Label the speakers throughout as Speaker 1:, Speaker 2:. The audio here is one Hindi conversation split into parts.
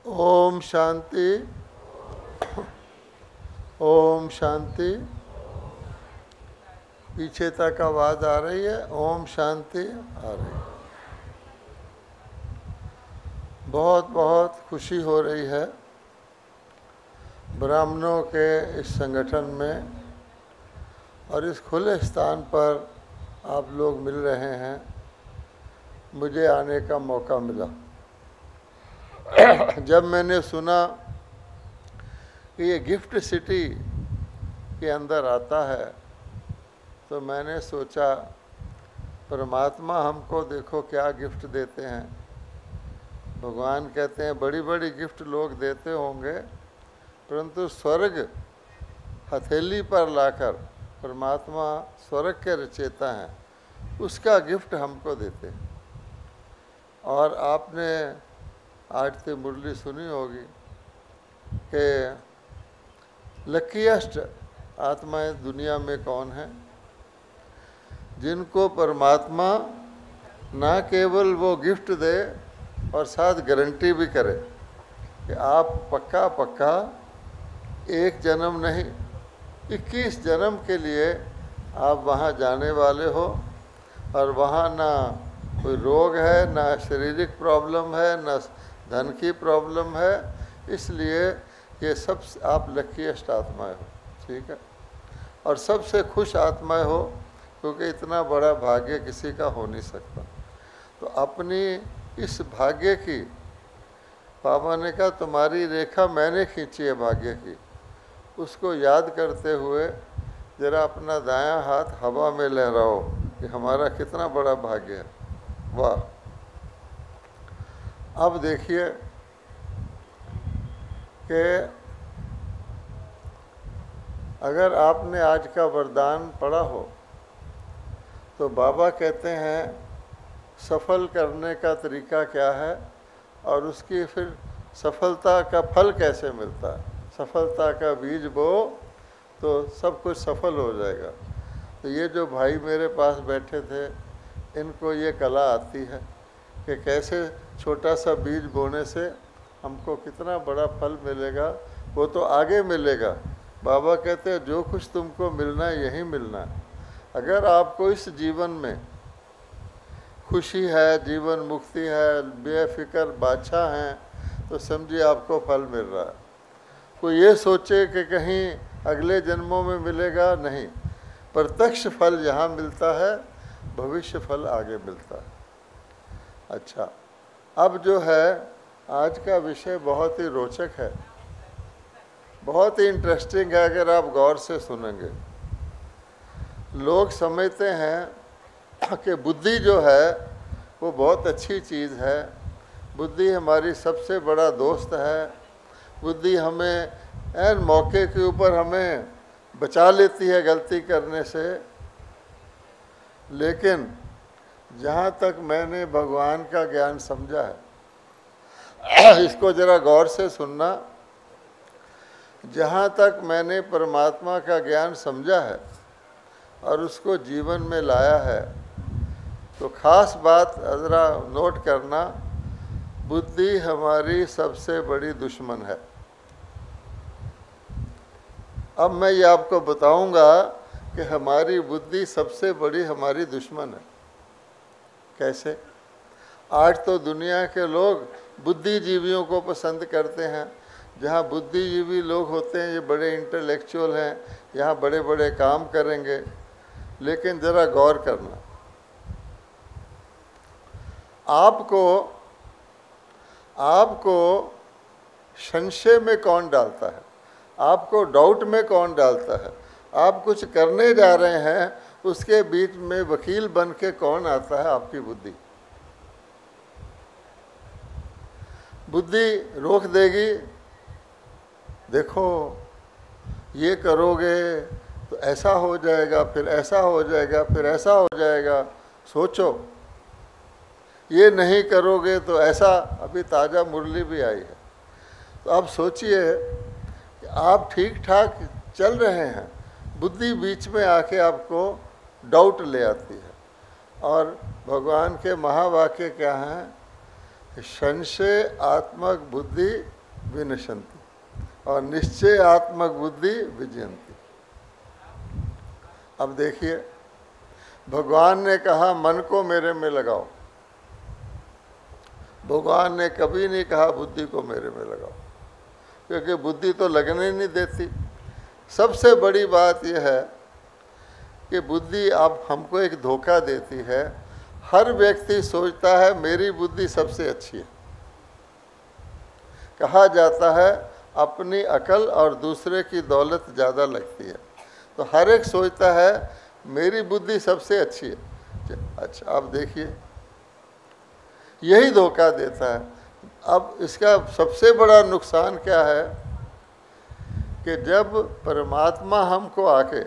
Speaker 1: ओम शांति। ओम शांति। पीछे तक आवाज़ आ रही है? ओम शांति आ रही है। बहुत बहुत खुशी हो रही है ब्राह्मणों के इस संगठन में और इस खुले स्थान पर आप लोग मिल रहे हैं। मुझे आने का मौका मिला। जब मैंने सुना कि ये गिफ्ट सिटी के अंदर आता है तो मैंने सोचा परमात्मा हमको देखो क्या गिफ्ट देते हैं। भगवान कहते हैं बड़ी बड़ी गिफ्ट लोग देते होंगे, परंतु स्वर्ग हथेली पर लाकर परमात्मा स्वर्ग के रचयिता हैं, उसका गिफ्ट हमको देते हैं। और आपने आज तो मुरली सुनी होगी कि लकीएस्ट आत्माएं दुनिया में कौन है, जिनको परमात्मा ना केवल वो गिफ्ट दे और साथ गारंटी भी करे कि आप पक्का पक्का एक जन्म नहीं 21 जन्म के लिए आप वहाँ जाने वाले हो और वहाँ ना कोई रोग है, ना शारीरिक प्रॉब्लम है, ना धन की प्रॉब्लम है। इसलिए ये सब आप लकीएस्ट आत्माएं हो, ठीक है, और सबसे खुश आत्माएं हो, क्योंकि इतना बड़ा भाग्य किसी का हो नहीं सकता। तो अपनी इस भाग्य की, बाबा ने कहा तुम्हारी रेखा मैंने खींची है भाग्य की, उसको याद करते हुए ज़रा अपना दायां हाथ हवा में लहराओ कि हमारा कितना बड़ा भाग्य है। वाह। अब देखिए कि अगर आपने आज का वरदान पढ़ा हो तो बाबा कहते हैं सफल करने का तरीका क्या है और उसकी फिर सफलता का फल कैसे मिलता है। सफलता का बीज बो तो सब कुछ सफल हो जाएगा। तो ये जो भाई मेरे पास बैठे थे, इनको ये कला आती है कि कैसे छोटा सा बीज बोने से हमको कितना बड़ा फल मिलेगा। वो तो आगे मिलेगा। बाबा कहते हैं जो कुछ तुमको मिलना है यही मिलना है। अगर आपको इस जीवन में खुशी है, जीवन मुक्ति है, बेफिक्र बादशाह हैं, तो समझिए आपको फल मिल रहा है। कोई ये सोचे कि कहीं अगले जन्मों में मिलेगा, नहीं, प्रत्यक्ष फल यहाँ मिलता है, भविष्य फल आगे मिलता है। अच्छा, अब जो है आज का विषय बहुत ही रोचक है, बहुत ही इंटरेस्टिंग है अगर आप गौर से सुनेंगे। लोग समझते हैं कि बुद्धि जो है वो बहुत अच्छी चीज़ है, बुद्धि हमारी सबसे बड़ा दोस्त है, बुद्धि हमें ऐन मौके के ऊपर हमें बचा लेती है गलती करने से। लेकिन जहाँ तक मैंने भगवान का ज्ञान समझा है, इसको ज़रा गौर से सुनना, जहाँ तक मैंने परमात्मा का ज्ञान समझा है और उसको जीवन में लाया है, तो ख़ास बात ज़रा नोट करना, बुद्धि हमारी सबसे बड़ी दुश्मन है। अब मैं ये आपको बताऊंगा कि हमारी बुद्धि सबसे बड़ी हमारी दुश्मन है। कैसे? आज तो दुनिया के लोग बुद्धिजीवियों को पसंद करते हैं। जहाँ बुद्धिजीवी लोग होते हैं ये बड़े इंटेलेक्चुअल हैं, यहाँ बड़े बड़े काम करेंगे। लेकिन ज़रा गौर करना, आपको संशय में कौन डालता है, आपको डाउट में कौन डालता है, आप कुछ करने जा रहे हैं उसके बीच में वकील बन के कौन आता है? आपकी बुद्धि। बुद्धि रोक देगी, देखो ये करोगे तो ऐसा हो जाएगा, फिर ऐसा हो जाएगा, फिर ऐसा हो जाएगा, सोचो ये नहीं करोगे तो ऐसा। अभी ताज़ा मुरली भी आई है। तो आप सोचिए कि आप ठीक ठाक चल रहे हैं, बुद्धि बीच में आके आपको डाउट ले आती है। और भगवान के महावाक्य क्या हैं संशय आत्मक बुद्धि विनशंति और निश्चय आत्मक बुद्धि विजयंती। अब देखिए, भगवान ने कहा मन को मेरे में लगाओ, भगवान ने कभी नहीं कहा बुद्धि को मेरे में लगाओ, क्योंकि बुद्धि तो लगने नहीं देती। सबसे बड़ी बात यह है कि बुद्धि अब हमको एक धोखा देती है। हर व्यक्ति सोचता है मेरी बुद्धि सबसे अच्छी है। कहा जाता है अपनी अकल और दूसरे की दौलत ज़्यादा लगती है, तो हर एक सोचता है मेरी बुद्धि सबसे अच्छी है। अच्छा, अब देखिए, यही धोखा देता है। अब इसका सबसे बड़ा नुकसान क्या है कि जब परमात्मा हमको आके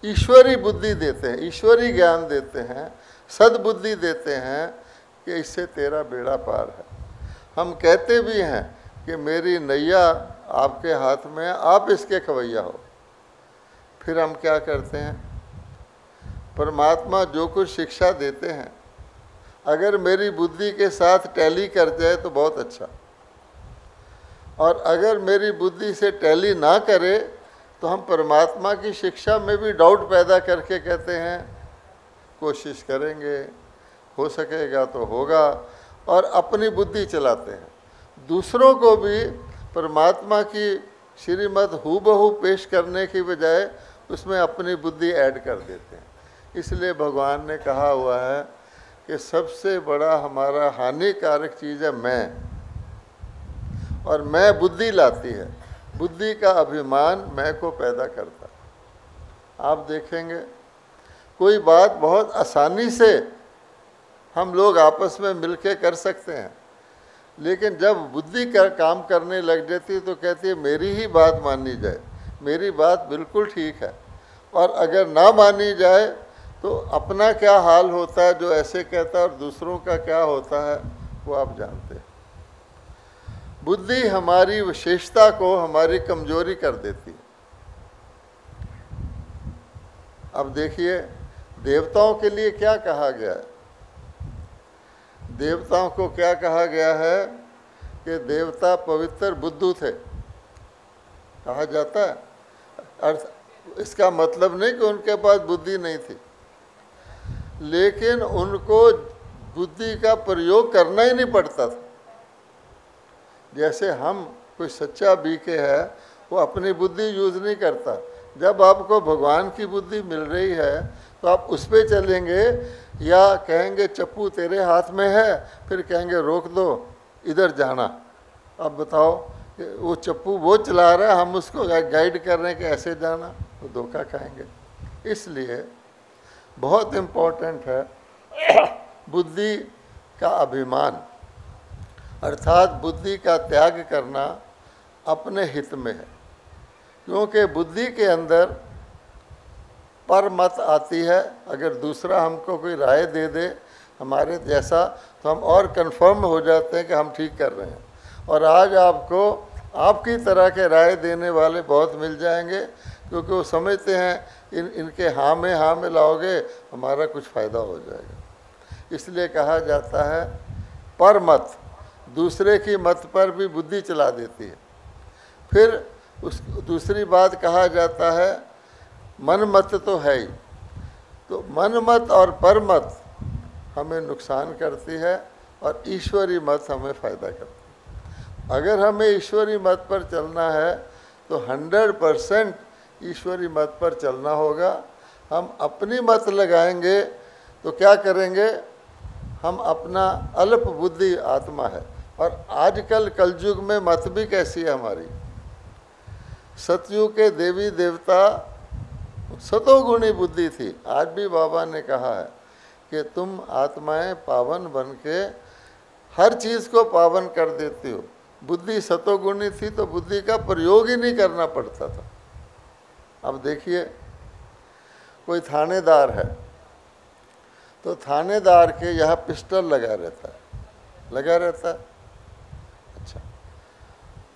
Speaker 1: ईश्वरी बुद्धि देते हैं, ईश्वरी ज्ञान देते हैं, सद्बुद्धि देते हैं कि इससे तेरा बेड़ा पार है। हम कहते भी हैं कि मेरी नैया आपके हाथ में है, आप इसके खवैया हो। फिर हम क्या करते हैं, परमात्मा जो कुछ शिक्षा देते हैं अगर मेरी बुद्धि के साथ टैली कर जाए तो बहुत अच्छा, और अगर मेरी बुद्धि से टैली ना करे तो हम परमात्मा की शिक्षा में भी डाउट पैदा करके कहते हैं कोशिश करेंगे, हो सकेगा तो होगा, और अपनी बुद्धि चलाते हैं। दूसरों को भी परमात्मा की श्रीमत हूबहू पेश करने की बजाय उसमें अपनी बुद्धि ऐड कर देते हैं। इसलिए भगवान ने कहा हुआ है कि सबसे बड़ा हमारा हानिकारक चीज़ है मैं, और मैं बुद्धि लाती है। बुद्धि का अभिमान मैं को पैदा करता। आप देखेंगे कोई बात बहुत आसानी से हम लोग आपस में मिलके कर सकते हैं, लेकिन जब बुद्धि का काम करने लग जाती है तो कहती है मेरी ही बात मानी जाए, मेरी बात बिल्कुल ठीक है। और अगर ना मानी जाए तो अपना क्या हाल होता है जो ऐसे कहता है, और दूसरों का क्या होता है वो आप जानते हैं। बुद्धि हमारी विशेषता को हमारी कमजोरी कर देती है। अब देखिए, देवताओं के लिए क्या कहा गया है, देवताओं को क्या कहा गया है कि देवता पवित्र बुद्धू थे, कहा जाता है। अर्थ इसका मतलब नहीं कि उनके पास बुद्धि नहीं थी, लेकिन उनको बुद्धि का प्रयोग करना ही नहीं पड़ता था। जैसे हम कोई सच्चा बीके है वो अपनी बुद्धि यूज़ नहीं करता। जब आपको भगवान की बुद्धि मिल रही है तो आप उस पर चलेंगे, या कहेंगे चप्पू तेरे हाथ में है, फिर कहेंगे रोक दो इधर जाना। अब बताओ वो चप्पू वो चला रहा है, हम उसको गाइड कर रहे हैं कि ऐसे जाना, तो धोखा खाएंगे। इसलिए बहुत इम्पोर्टेंट है बुद्धि का अभिमान, अर्थात बुद्धि का त्याग करना अपने हित में है। क्योंकि बुद्धि के अंदर परमत आती है। अगर दूसरा हमको कोई राय दे दे हमारे जैसा तो हम और कंफर्म हो जाते हैं कि हम ठीक कर रहे हैं। और आज आपको आपकी तरह के राय देने वाले बहुत मिल जाएंगे, क्योंकि वो समझते हैं इनके हाँ में लाओगे हमारा कुछ फ़ायदा हो जाएगा। इसलिए कहा जाता है परमत, दूसरे की मत पर भी बुद्धि चला देती है। फिर उस दूसरी बात कहा जाता है मन मत तो है ही, तो मन मत और परमत हमें नुकसान करती है और ईश्वरी मत हमें फ़ायदा करती है। अगर हमें ईश्वरी मत पर चलना है तो 100% ईश्वरी मत पर चलना होगा। हम अपनी मत लगाएंगे तो क्या करेंगे, हम अपना अल्प बुद्धि आत्मा है। और आजकल कलयुग में मत भी कैसी है हमारी, सतयुग के देवी देवता सतोगुणी बुद्धि थी। आज भी बाबा ने कहा है कि तुम आत्माएं पावन बन के हर चीज़ को पावन कर देती हो। बुद्धि सतोगुणी थी तो बुद्धि का प्रयोग ही नहीं करना पड़ता था। अब देखिए, कोई थानेदार है तो थानेदार के यहाँ पिस्टल लगा रहता है। अच्छा,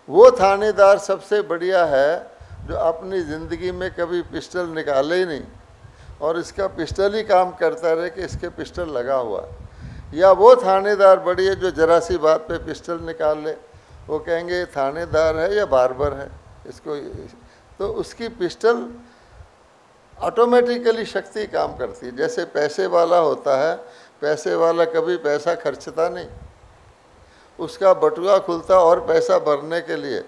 Speaker 1: वो थानेदार सबसे बढ़िया है जो अपनी ज़िंदगी में कभी पिस्टल निकाले ही नहीं और इसका पिस्टल ही काम करता रहे कि इसके पिस्टल लगा हुआ है। या वो थानेदार बढ़िया जो जरा सी बात पे पिस्टल निकाल ले, वो कहेंगे ये थानेदार है या बार्बर है इसको, तो उसकी पिस्टल ऑटोमेटिकली शक्ति काम करती है। जैसे पैसे वाला होता है, पैसे वाला कभी पैसा खर्चता नहीं, उसका बटुआ खुलता और पैसा भरने के लिए,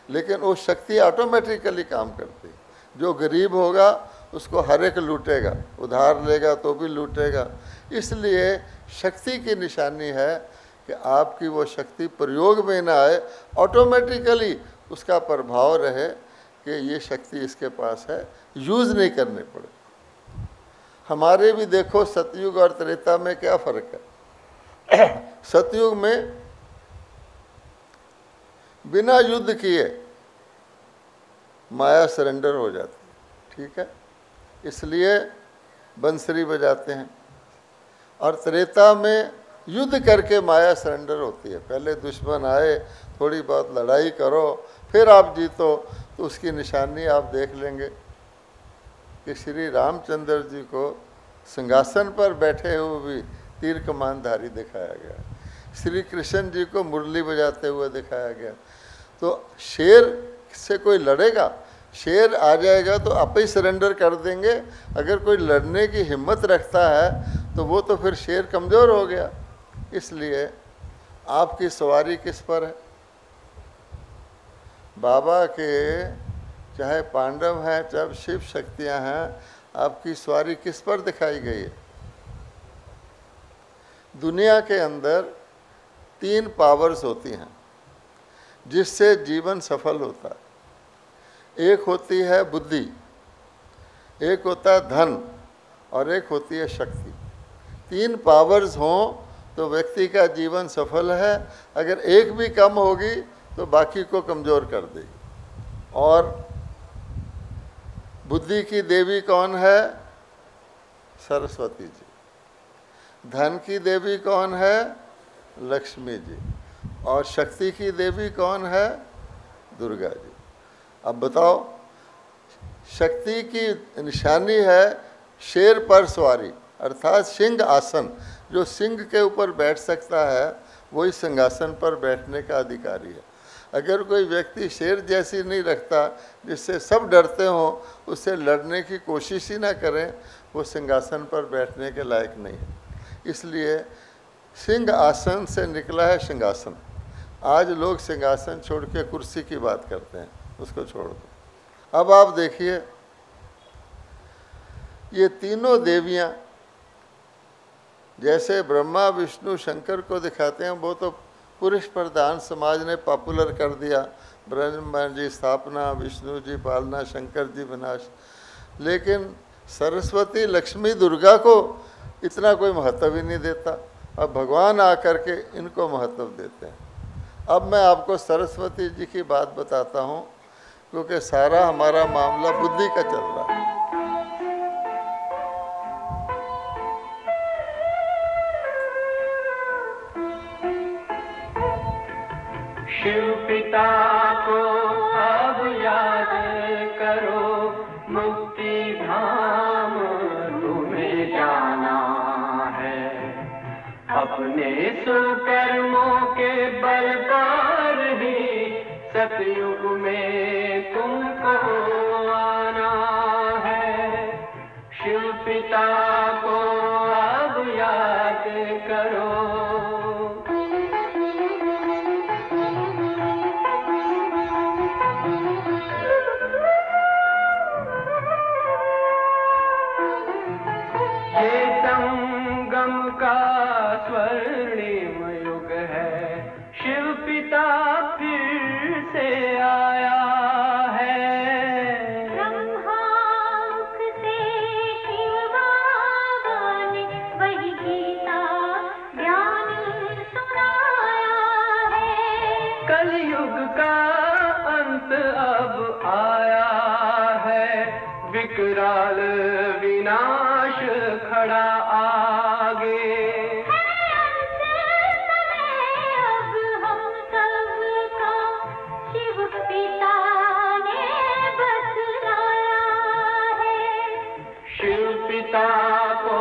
Speaker 1: लेकिन वो शक्ति ऑटोमेटिकली काम करती है। जो गरीब होगा उसको हर एक लूटेगा, उधार लेगा तो भी लूटेगा। इसलिए शक्ति की निशानी है कि आपकी वो शक्ति प्रयोग में ना आए, ऑटोमेटिकली उसका प्रभाव रहे कि ये शक्ति इसके पास है, यूज़ नहीं करने पड़े। हमारे भी देखो सतयुग और त्रेता में क्या फ़र्क है। सतयुग में बिना युद्ध किए माया सरेंडर हो जाती है, ठीक है, इसलिए बंसरी बजाते हैं। और त्रेता में युद्ध करके माया सरेंडर होती है। पहले दुश्मन आए, थोड़ी बहुत लड़ाई करो, फिर आप जीतो, तो उसकी निशानी आप देख लेंगे कि श्री रामचंद्र जी को सिंहासन पर बैठे हुए भी तीर कमानधारी दिखाया गया, श्री कृष्ण जी को मुरली बजाते हुए दिखाया गया। तो शेर से कोई लड़ेगा, शेर आ जाएगा तो आप ही सरेंडर कर देंगे। अगर कोई लड़ने की हिम्मत रखता है तो वो तो फिर शेर कमज़ोर हो गया। इसलिए आपकी सवारी किस पर है? बाबा के चाहे पांडव हैं चाहे शिव शक्तियां हैं, आपकी सवारी किस पर दिखाई गई है? दुनिया के अंदर 3 पावर्स होती हैं जिससे जीवन सफल होता है। एक होती है बुद्धि, एक होता है धन और एक होती है शक्ति। 3 पावर्स हों तो व्यक्ति का जीवन सफल है। अगर एक भी कम होगी तो बाकी को कमज़ोर कर देगी। और बुद्धि की देवी कौन है? सरस्वती जी। धन की देवी कौन है? लक्ष्मी जी। और शक्ति की देवी कौन है? दुर्गा जी। अब बताओ, शक्ति की निशानी है शेर पर सवारी, अर्थात सिंह आसन। जो सिंह के ऊपर बैठ सकता है वही सिंहासन पर बैठने का अधिकारी है। अगर कोई व्यक्ति शेर जैसी नहीं रखता, जिससे सब डरते हों, उससे लड़ने की कोशिश ही ना करें, वो सिंहासन पर बैठने के लायक नहीं है। इसलिए सिंह आसन से निकला है सिंहासन। आज लोग सिंहासन छोड़ के कुर्सी की बात करते हैं, उसको छोड़ दो। अब आप देखिए, ये तीनों देवियाँ जैसे ब्रह्मा विष्णु शंकर को दिखाते हैं, वो तो पुरुष प्रधान समाज ने पॉपुलर कर दिया। ब्रह्मा जी स्थापना, विष्णु जी पालना, शंकर जी विनाश। लेकिन सरस्वती लक्ष्मी दुर्गा को इतना कोई महत्व ही नहीं देता। अब भगवान आकर के इनको महत्व देते हैं। अब मैं आपको सरस्वती जी की बात बताता हूँ, क्योंकि सारा हमारा मामला बुद्धि का चल रहा है।
Speaker 2: शिव पिता को अब याद करो, मुक्ति धाम तुम्हें जाना है। अपने सुकर्मों के बल पर ही सतयुग में तुमको आना है। शिव पिता को अब याद करो। स्वर्णिम युग है, शिव पिता फिर से आया है।
Speaker 3: ब्रह्मामुख से शिव बाबा ने वही गीता ज्ञान सुनाया है।
Speaker 2: कलयुग का अंत अब आया है, विकराल विनाश खड़ा आगे। पिता को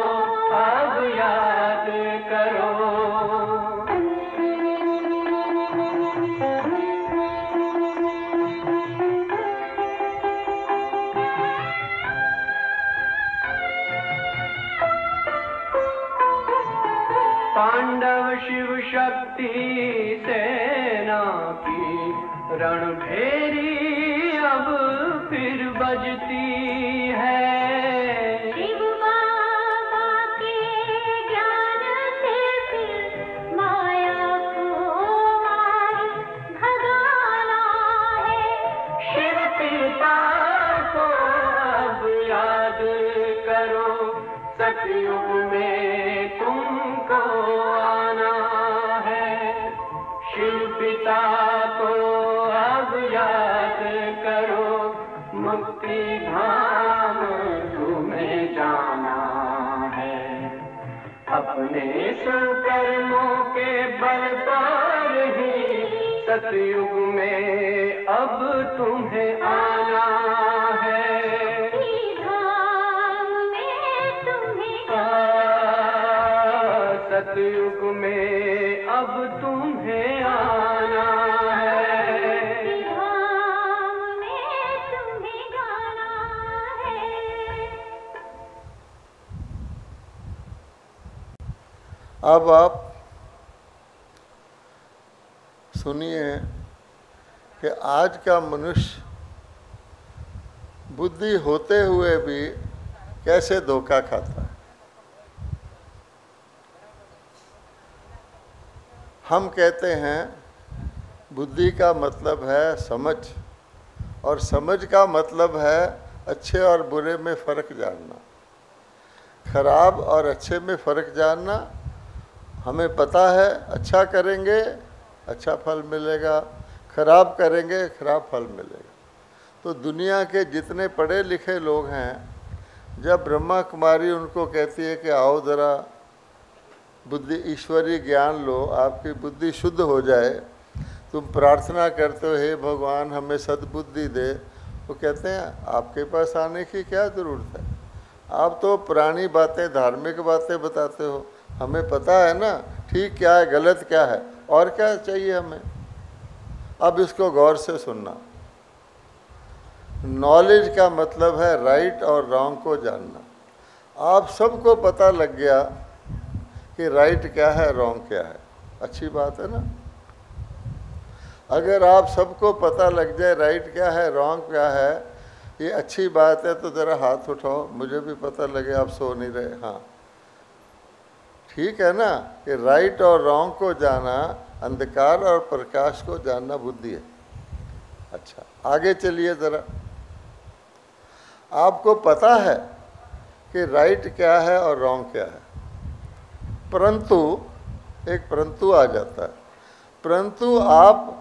Speaker 2: अब याद करो। शिव शक्ति सेना की रणभेरी अब फिर बजती है।
Speaker 3: शिव बाबा के ज्ञान से फिर माया को मार भगाना है।
Speaker 2: शिव पिता को अब याद करो, सतयुग में तुमको आना है। शिव पिता को अब याद करो, मुक्ति धाम तुम्हें जाना है। अपने सुकर्मों के बल पर ही सतयुग में अब तुम्हें आना है।
Speaker 3: धाम में तुम्हें
Speaker 2: सतयुग में अब तुम्हें आना है।
Speaker 3: धाम में तुम्हें जाना है।
Speaker 1: अब आप सुनिए कि आज का मनुष्य बुद्धि होते हुए भी कैसे धोखा खाता है। हम कहते हैं बुद्धि का मतलब है समझ, और समझ का मतलब है अच्छे और बुरे में फ़र्क जानना, खराब और अच्छे में फ़र्क जानना। हमें पता है अच्छा करेंगे अच्छा फल मिलेगा, खराब करेंगे खराब फल मिलेगा। तो दुनिया के जितने पढ़े लिखे लोग हैं, जब ब्रह्मा कुमारी उनको कहती है कि आओ ज़रा बुद्धि ईश्वरीय ज्ञान लो, आपकी बुद्धि शुद्ध हो जाए, तुम प्रार्थना करते हो हे भगवान हमें सद्बुद्धि दे, वो कहते हैं आपके पास आने की क्या ज़रूरत है, आप तो पुरानी बातें धार्मिक बातें बताते हो, हमें पता है ना ठीक क्या है गलत क्या है, और क्या चाहिए हमें। अब इसको गौर से सुनना। नॉलेज का मतलब है राइट और रॉन्ग को जानना। आप सबको पता लग गया कि राइट क्या है रॉन्ग क्या है, अच्छी बात है ना। अगर आप सबको पता लग जाए राइट क्या है रॉन्ग क्या है, ये अच्छी बात है। तो ज़रा हाथ उठाओ, मुझे भी पता लगे आप सो नहीं रहे। हाँ ठीक है ना, कि राइट और रॉन्ग को जाना, अंधकार और प्रकाश को जानना बुद्धि है। अच्छा आगे चलिए ज़रा। आपको पता है कि राइट क्या है और रॉन्ग क्या है, परंतु एक परंतु आ जाता है, परंतु आप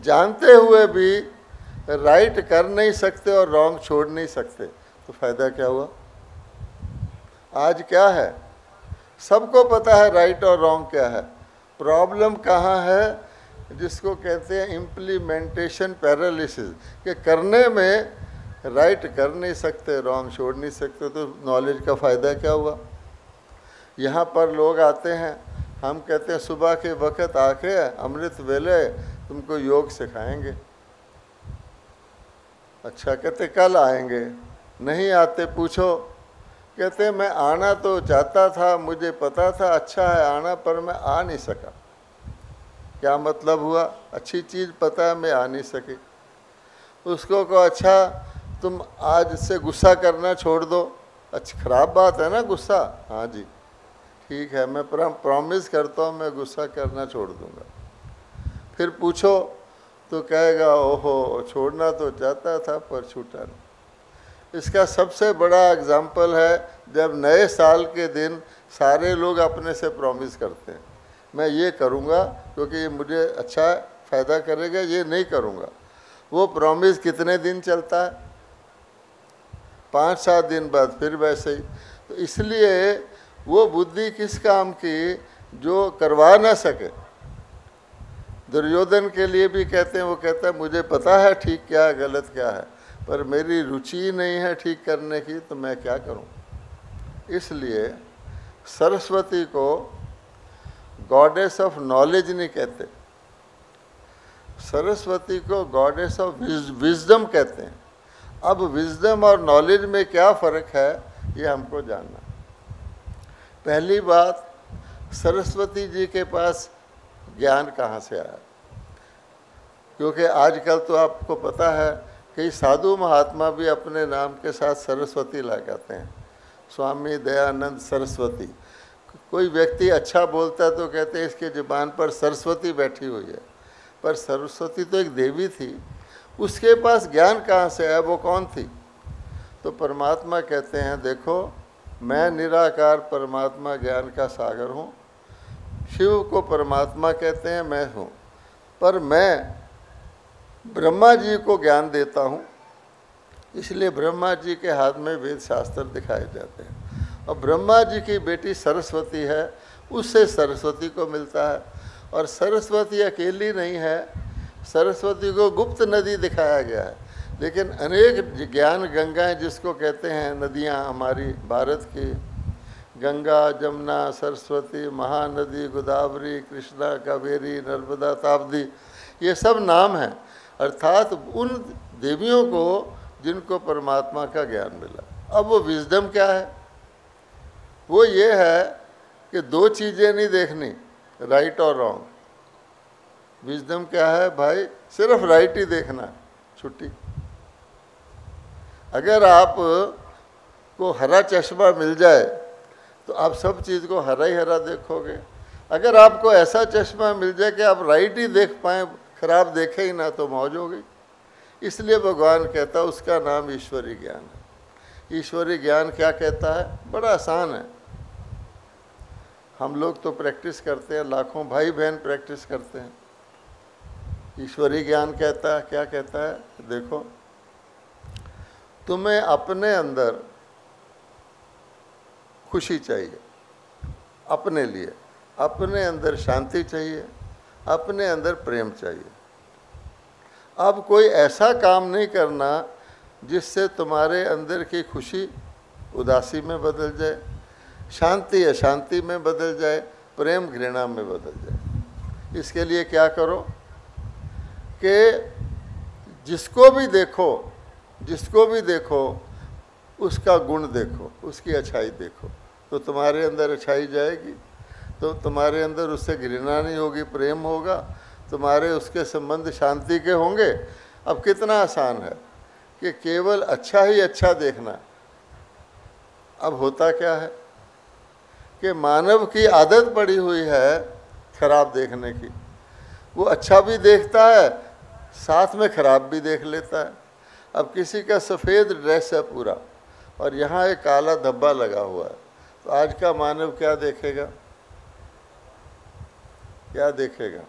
Speaker 1: जानते हुए भी राइट कर नहीं सकते और रॉन्ग छोड़ नहीं सकते, तो फ़ायदा क्या हुआ। आज क्या है, सबको पता है राइट और रॉन्ग क्या है, प्रॉब्लम कहाँ है, जिसको कहते हैं इम्प्लीमेंटेशन पैरालिसिस, कि करने में राइट कर नहीं सकते रॉन्ग छोड़ नहीं सकते, तो नॉलेज का फ़ायदा क्या हुआ। यहाँ पर लोग आते हैं, हम कहते हैं सुबह के वक़्त आके अमृत वेले तुमको योग सिखाएंगे। अच्छा कहते कल आएंगे, नहीं आते, पूछो, कहते मैं आना तो चाहता था, मुझे पता था अच्छा है आना, पर मैं आ नहीं सका। क्या मतलब हुआ, अच्छी चीज़ पता है मैं आ नहीं सकी। उसको कहो अच्छा तुम आज से गुस्सा करना छोड़ दो, अच्छा ख़राब बात है ना गुस्सा, हाँ जी ठीक है मैं प्रॉमिस करता हूँ मैं गुस्सा करना छोड़ दूँगा। फिर पूछो तो कहेगा ओहो छोड़ना तो चाहता था पर छूटा नहीं। इसका सबसे बड़ा एग्जाम्पल है जब नए साल के दिन सारे लोग अपने से प्रॉमिस करते हैं मैं ये करूँगा क्योंकि ये मुझे अच्छा फ़ायदा करेगा, ये नहीं करूँगा। वो प्रॉमिस कितने दिन चलता है, 5-7 दिन बाद फिर वैसे ही। तो इसलिए वो बुद्धि किस काम की जो करवा ना सके। दुर्योधन के लिए भी कहते हैं, वो कहता है मुझे पता है ठीक क्या है गलत क्या है, पर मेरी रुचि नहीं है ठीक करने की, तो मैं क्या करूं। इसलिए सरस्वती को गॉडेस ऑफ नॉलेज नहीं कहते, सरस्वती को गॉडेस ऑफ विजडम कहते हैं। अब विजडम और नॉलेज में क्या फ़र्क है ये हमको जानना। पहली बात, सरस्वती जी के पास ज्ञान कहाँ से आया? क्योंकि आजकल तो आपको पता है कई साधु महात्मा भी अपने नाम के साथ सरस्वती लगाते हैं, स्वामी दयानंद सरस्वती। कोई व्यक्ति अच्छा बोलता है तो कहते हैं इसके जुबान पर सरस्वती बैठी हुई है, पर सरस्वती तो एक देवी थी, उसके पास ज्ञान कहाँ से आया? वो कौन थी? तो परमात्मा कहते हैं देखो मैं निराकार परमात्मा ज्ञान का सागर हूँ। शिव को परमात्मा कहते हैं, मैं हूँ, पर मैं ब्रह्मा जी को ज्ञान देता हूँ, इसलिए ब्रह्मा जी के हाथ में वेद शास्त्र दिखाए जाते हैं। और ब्रह्मा जी की बेटी सरस्वती है, उससे सरस्वती को मिलता है। और सरस्वती अकेली नहीं है, सरस्वती को गुप्त नदी दिखाया गया है, लेकिन अनेक ज्ञान गंगाएं जिसको कहते हैं नदियाँ हमारी भारत की, गंगा, जमुना, सरस्वती, महानदी, गोदावरी, कृष्णा, कावेरी, नर्मदा, ताप्ती, ये सब नाम हैं, अर्थात उन देवियों को जिनको परमात्मा का ज्ञान मिला। अब वो विजडम क्या है? वो ये है कि दो चीज़ें नहीं देखनी, राइट और रॉन्ग। विजडम क्या है भाई? सिर्फ राइट ही देखना, छुट्टी। अगर आप को हरा चश्मा मिल जाए तो आप सब चीज़ को हरा ही हरा देखोगे। अगर आपको ऐसा चश्मा मिल जाए कि आप राइट ही देख पाएँ, खराब देखे ही ना, तो मौज हो गई। इसलिए भगवान कहता है उसका नाम ईश्वरी ज्ञान है। ईश्वरी ज्ञान क्या कहता है? बड़ा आसान है। हम लोग तो प्रैक्टिस करते हैं, लाखों भाई बहन प्रैक्टिस करते हैं। ईश्वरी ज्ञान कहता है, क्या कहता है? देखो तुम्हें अपने अंदर खुशी चाहिए, अपने लिए, अपने अंदर शांति चाहिए, अपने अंदर प्रेम चाहिए। अब कोई ऐसा काम नहीं करना जिससे तुम्हारे अंदर की खुशी उदासी में बदल जाए, शांति अशांति में बदल जाए, प्रेम घृणा में बदल जाए। इसके लिए क्या करो कि जिसको भी देखो उसका गुण देखो, उसकी अच्छाई देखो, तो तुम्हारे अंदर अच्छाई जाएगी, तो तुम्हारे अंदर उससे घृणा नहीं होगी, प्रेम होगा, तुम्हारे उसके संबंध शांति के होंगे। अब कितना आसान है कि केवल अच्छा ही अच्छा देखना। अब होता क्या है कि मानव की आदत पड़ी हुई है खराब देखने की। वो अच्छा भी देखता है, साथ में खराब भी देख लेता है। अब किसी का सफ़ेद ड्रेस है पूरा और यहाँ एक काला धब्बा लगा हुआ है, तो आज का मानव क्या देखेगा? क्या देखेगा?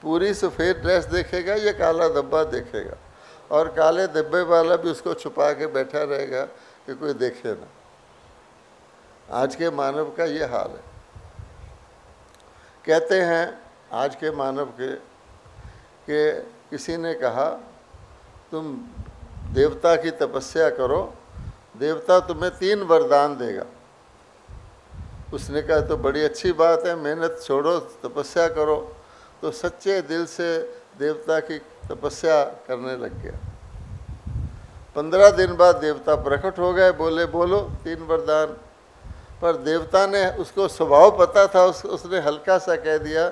Speaker 1: पूरी सफ़ेद ड्रेस देखेगा या काला धब्बा देखेगा? और काले धब्बे वाला भी उसको छुपा के बैठा रहेगा कि कोई देखे ना। आज के मानव का ये हाल है। कहते हैं आज के मानव के कि किसी ने कहा तुम देवता की तपस्या करो, देवता तुम्हें 3 वरदान देगा। उसने कहा तो बड़ी अच्छी बात है, मेहनत छोड़ो, तपस्या करो। तो सच्चे दिल से देवता की तपस्या करने लग गया। 15 दिन बाद देवता प्रकट हो गए, बोले बोलो 3 वरदान। पर देवता ने, उसको स्वभाव पता था, उसने हल्का सा कह दिया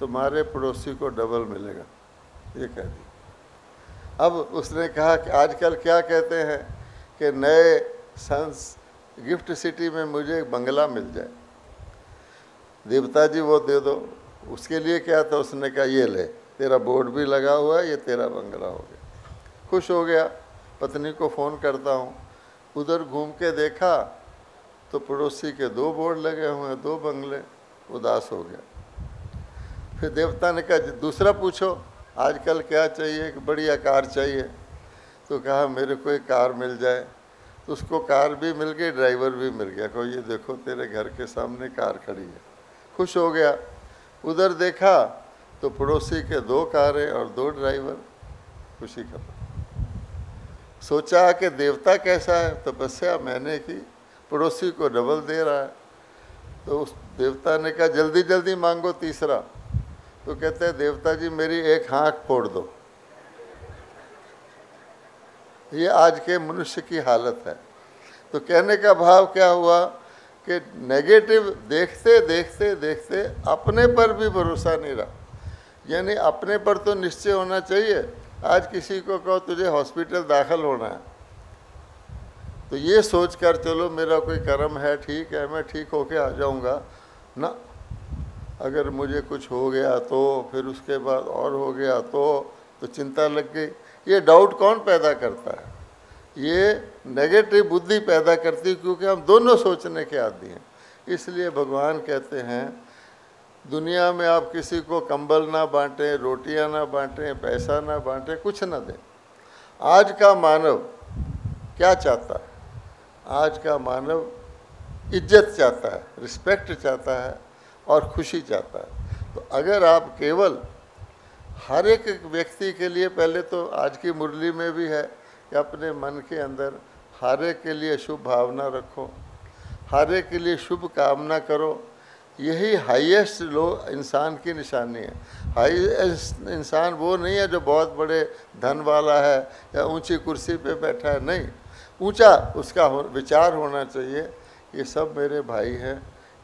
Speaker 1: तुम्हारे पड़ोसी को डबल मिलेगा, ये कह दिया। अब उसने कहा कि आजकल क्या कहते हैं कि नए संस गिफ्ट सिटी में मुझे एक बंगला मिल जाए। देवता जी वो दे दो। उसके लिए क्या था? उसने कहा ये ले, तेरा बोर्ड भी लगा हुआ है, ये तेरा बंगला हो गया। खुश हो गया। पत्नी को फ़ोन करता हूँ, उधर घूम के देखा तो पड़ोसी के 2 बोर्ड लगे हुए हैं, 2 बंगले। उदास हो गया। फिर देवता ने कहा दूसरा पूछो, आजकल क्या चाहिए? एक बढ़िया कार चाहिए। तो कहा मेरे को एक कार मिल जाए। तो उसको कार भी मिल गई, ड्राइवर भी मिल गया। कहो ये देखो तेरे घर के सामने कार खड़ी है। खुश हो गया। उधर देखा तो पड़ोसी के 2 कारें और 2 ड्राइवर। खुशी खत्म। सोचा कि देवता कैसा है, तपस्या मैंने की, पड़ोसी को डबल दे रहा है। तो उस देवता ने कहा जल्दी जल्दी मांगो तीसरा। तो कहते हैं देवता जी मेरी एक आँख फोड़ दो। ये आज के मनुष्य की हालत है। तो कहने का भाव क्या हुआ कि नेगेटिव देखते देखते देखते अपने पर भी भरोसा नहीं रहा। यानी अपने पर तो निश्चय होना चाहिए। आज किसी को कहो तुझे हॉस्पिटल दाखिल होना है, तो ये सोच कर चलो मेरा कोई कर्म है, ठीक है, मैं ठीक होके आ जाऊंगा ना। अगर मुझे कुछ हो गया तो, फिर उसके बाद और हो गया तो चिंता लग गई। ये डाउट कौन पैदा करता है? ये नेगेटिव बुद्धि पैदा करती है, क्योंकि हम दोनों सोचने के आदी हैं। इसलिए भगवान कहते हैं दुनिया में आप किसी को कंबल ना बांटें, रोटियां ना बांटें, पैसा ना बांटें, कुछ ना दें। आज का मानव क्या चाहता है? आज का मानव इज्जत चाहता है, रिस्पेक्ट चाहता है और खुशी चाहता है। तो अगर आप केवल हर एक व्यक्ति के लिए, पहले तो आज की मुरली में भी है कि अपने मन के अंदर हर एक के लिए शुभ भावना रखो, हर एक के लिए शुभ कामना करो। यही हाईएस्ट लोग इंसान की निशानी है। हाईएस्ट इंसान वो नहीं है जो बहुत बड़े धन वाला है या ऊंची कुर्सी पे बैठा है, नहीं। ऊंचा उसका विचार होना चाहिए, ये सब मेरे भाई हैं,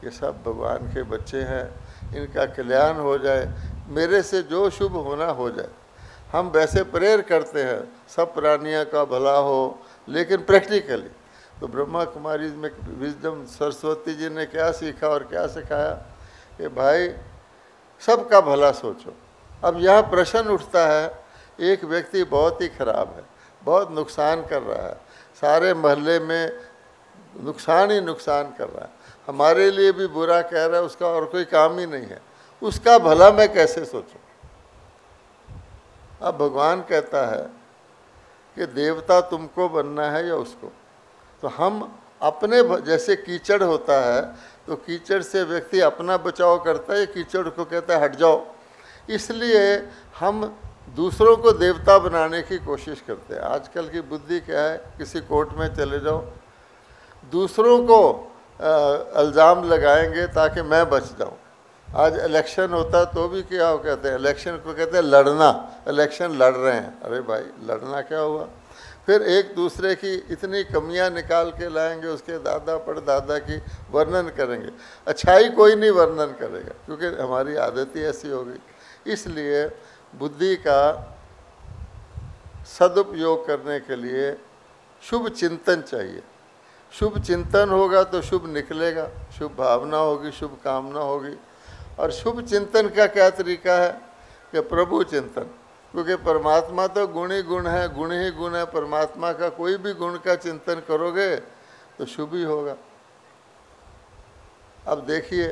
Speaker 1: ये सब भगवान के बच्चे हैं, इनका कल्याण हो जाए, मेरे से जो शुभ होना हो जाए। हम वैसे प्रेयर करते हैं सब प्राणियों का भला हो, लेकिन प्रैक्टिकली तो ब्रह्मा कुमारी में विजडम सरस्वती जी ने क्या सीखा और क्या सिखाया कि भाई सबका भला सोचो। अब यहाँ प्रश्न उठता है, एक व्यक्ति बहुत ही खराब है, बहुत नुकसान कर रहा है, सारे मोहल्ले में नुकसान ही नुकसान कर रहा है, हमारे लिए भी बुरा कह रहा है, उसका और कोई काम ही नहीं है, उसका भला मैं कैसे सोचूं? अब भगवान कहता है कि देवता तुमको बनना है या उसको। तो हम अपने जैसे कीचड़ होता है तो कीचड़ से व्यक्ति अपना बचाव करता है, कीचड़ को कहता है हट जाओ। इसलिए हम दूसरों को देवता बनाने की कोशिश करते हैं। आजकल की बुद्धि क्या है, किसी कोर्ट में चले जाओ, दूसरों को इल्ज़ाम लगाएंगे ताकि मैं बच जाऊं। आज इलेक्शन होता है तो भी क्या हो कहते हैं, इलेक्शन को कहते हैं लड़ना, इलेक्शन लड़ रहे हैं। अरे भाई लड़ना क्या हुआ? फिर एक दूसरे की इतनी कमियां निकाल के लाएंगे, उसके दादा परदादा की वर्णन करेंगे, अच्छाई कोई नहीं वर्णन करेगा, क्योंकि हमारी आदत ही ऐसी हो गई। इसलिए बुद्धि का सदुपयोग करने के लिए शुभ चिंतन चाहिए। शुभ चिंतन होगा तो शुभ निकलेगा, शुभ भावना होगी, शुभ कामना होगी। और शुभ चिंतन का क्या तरीका है कि प्रभु चिंतन, क्योंकि परमात्मा तो गुण ही गुण है, गुण ही गुण है। परमात्मा का कोई भी गुण का चिंतन करोगे तो शुभ ही होगा। अब देखिए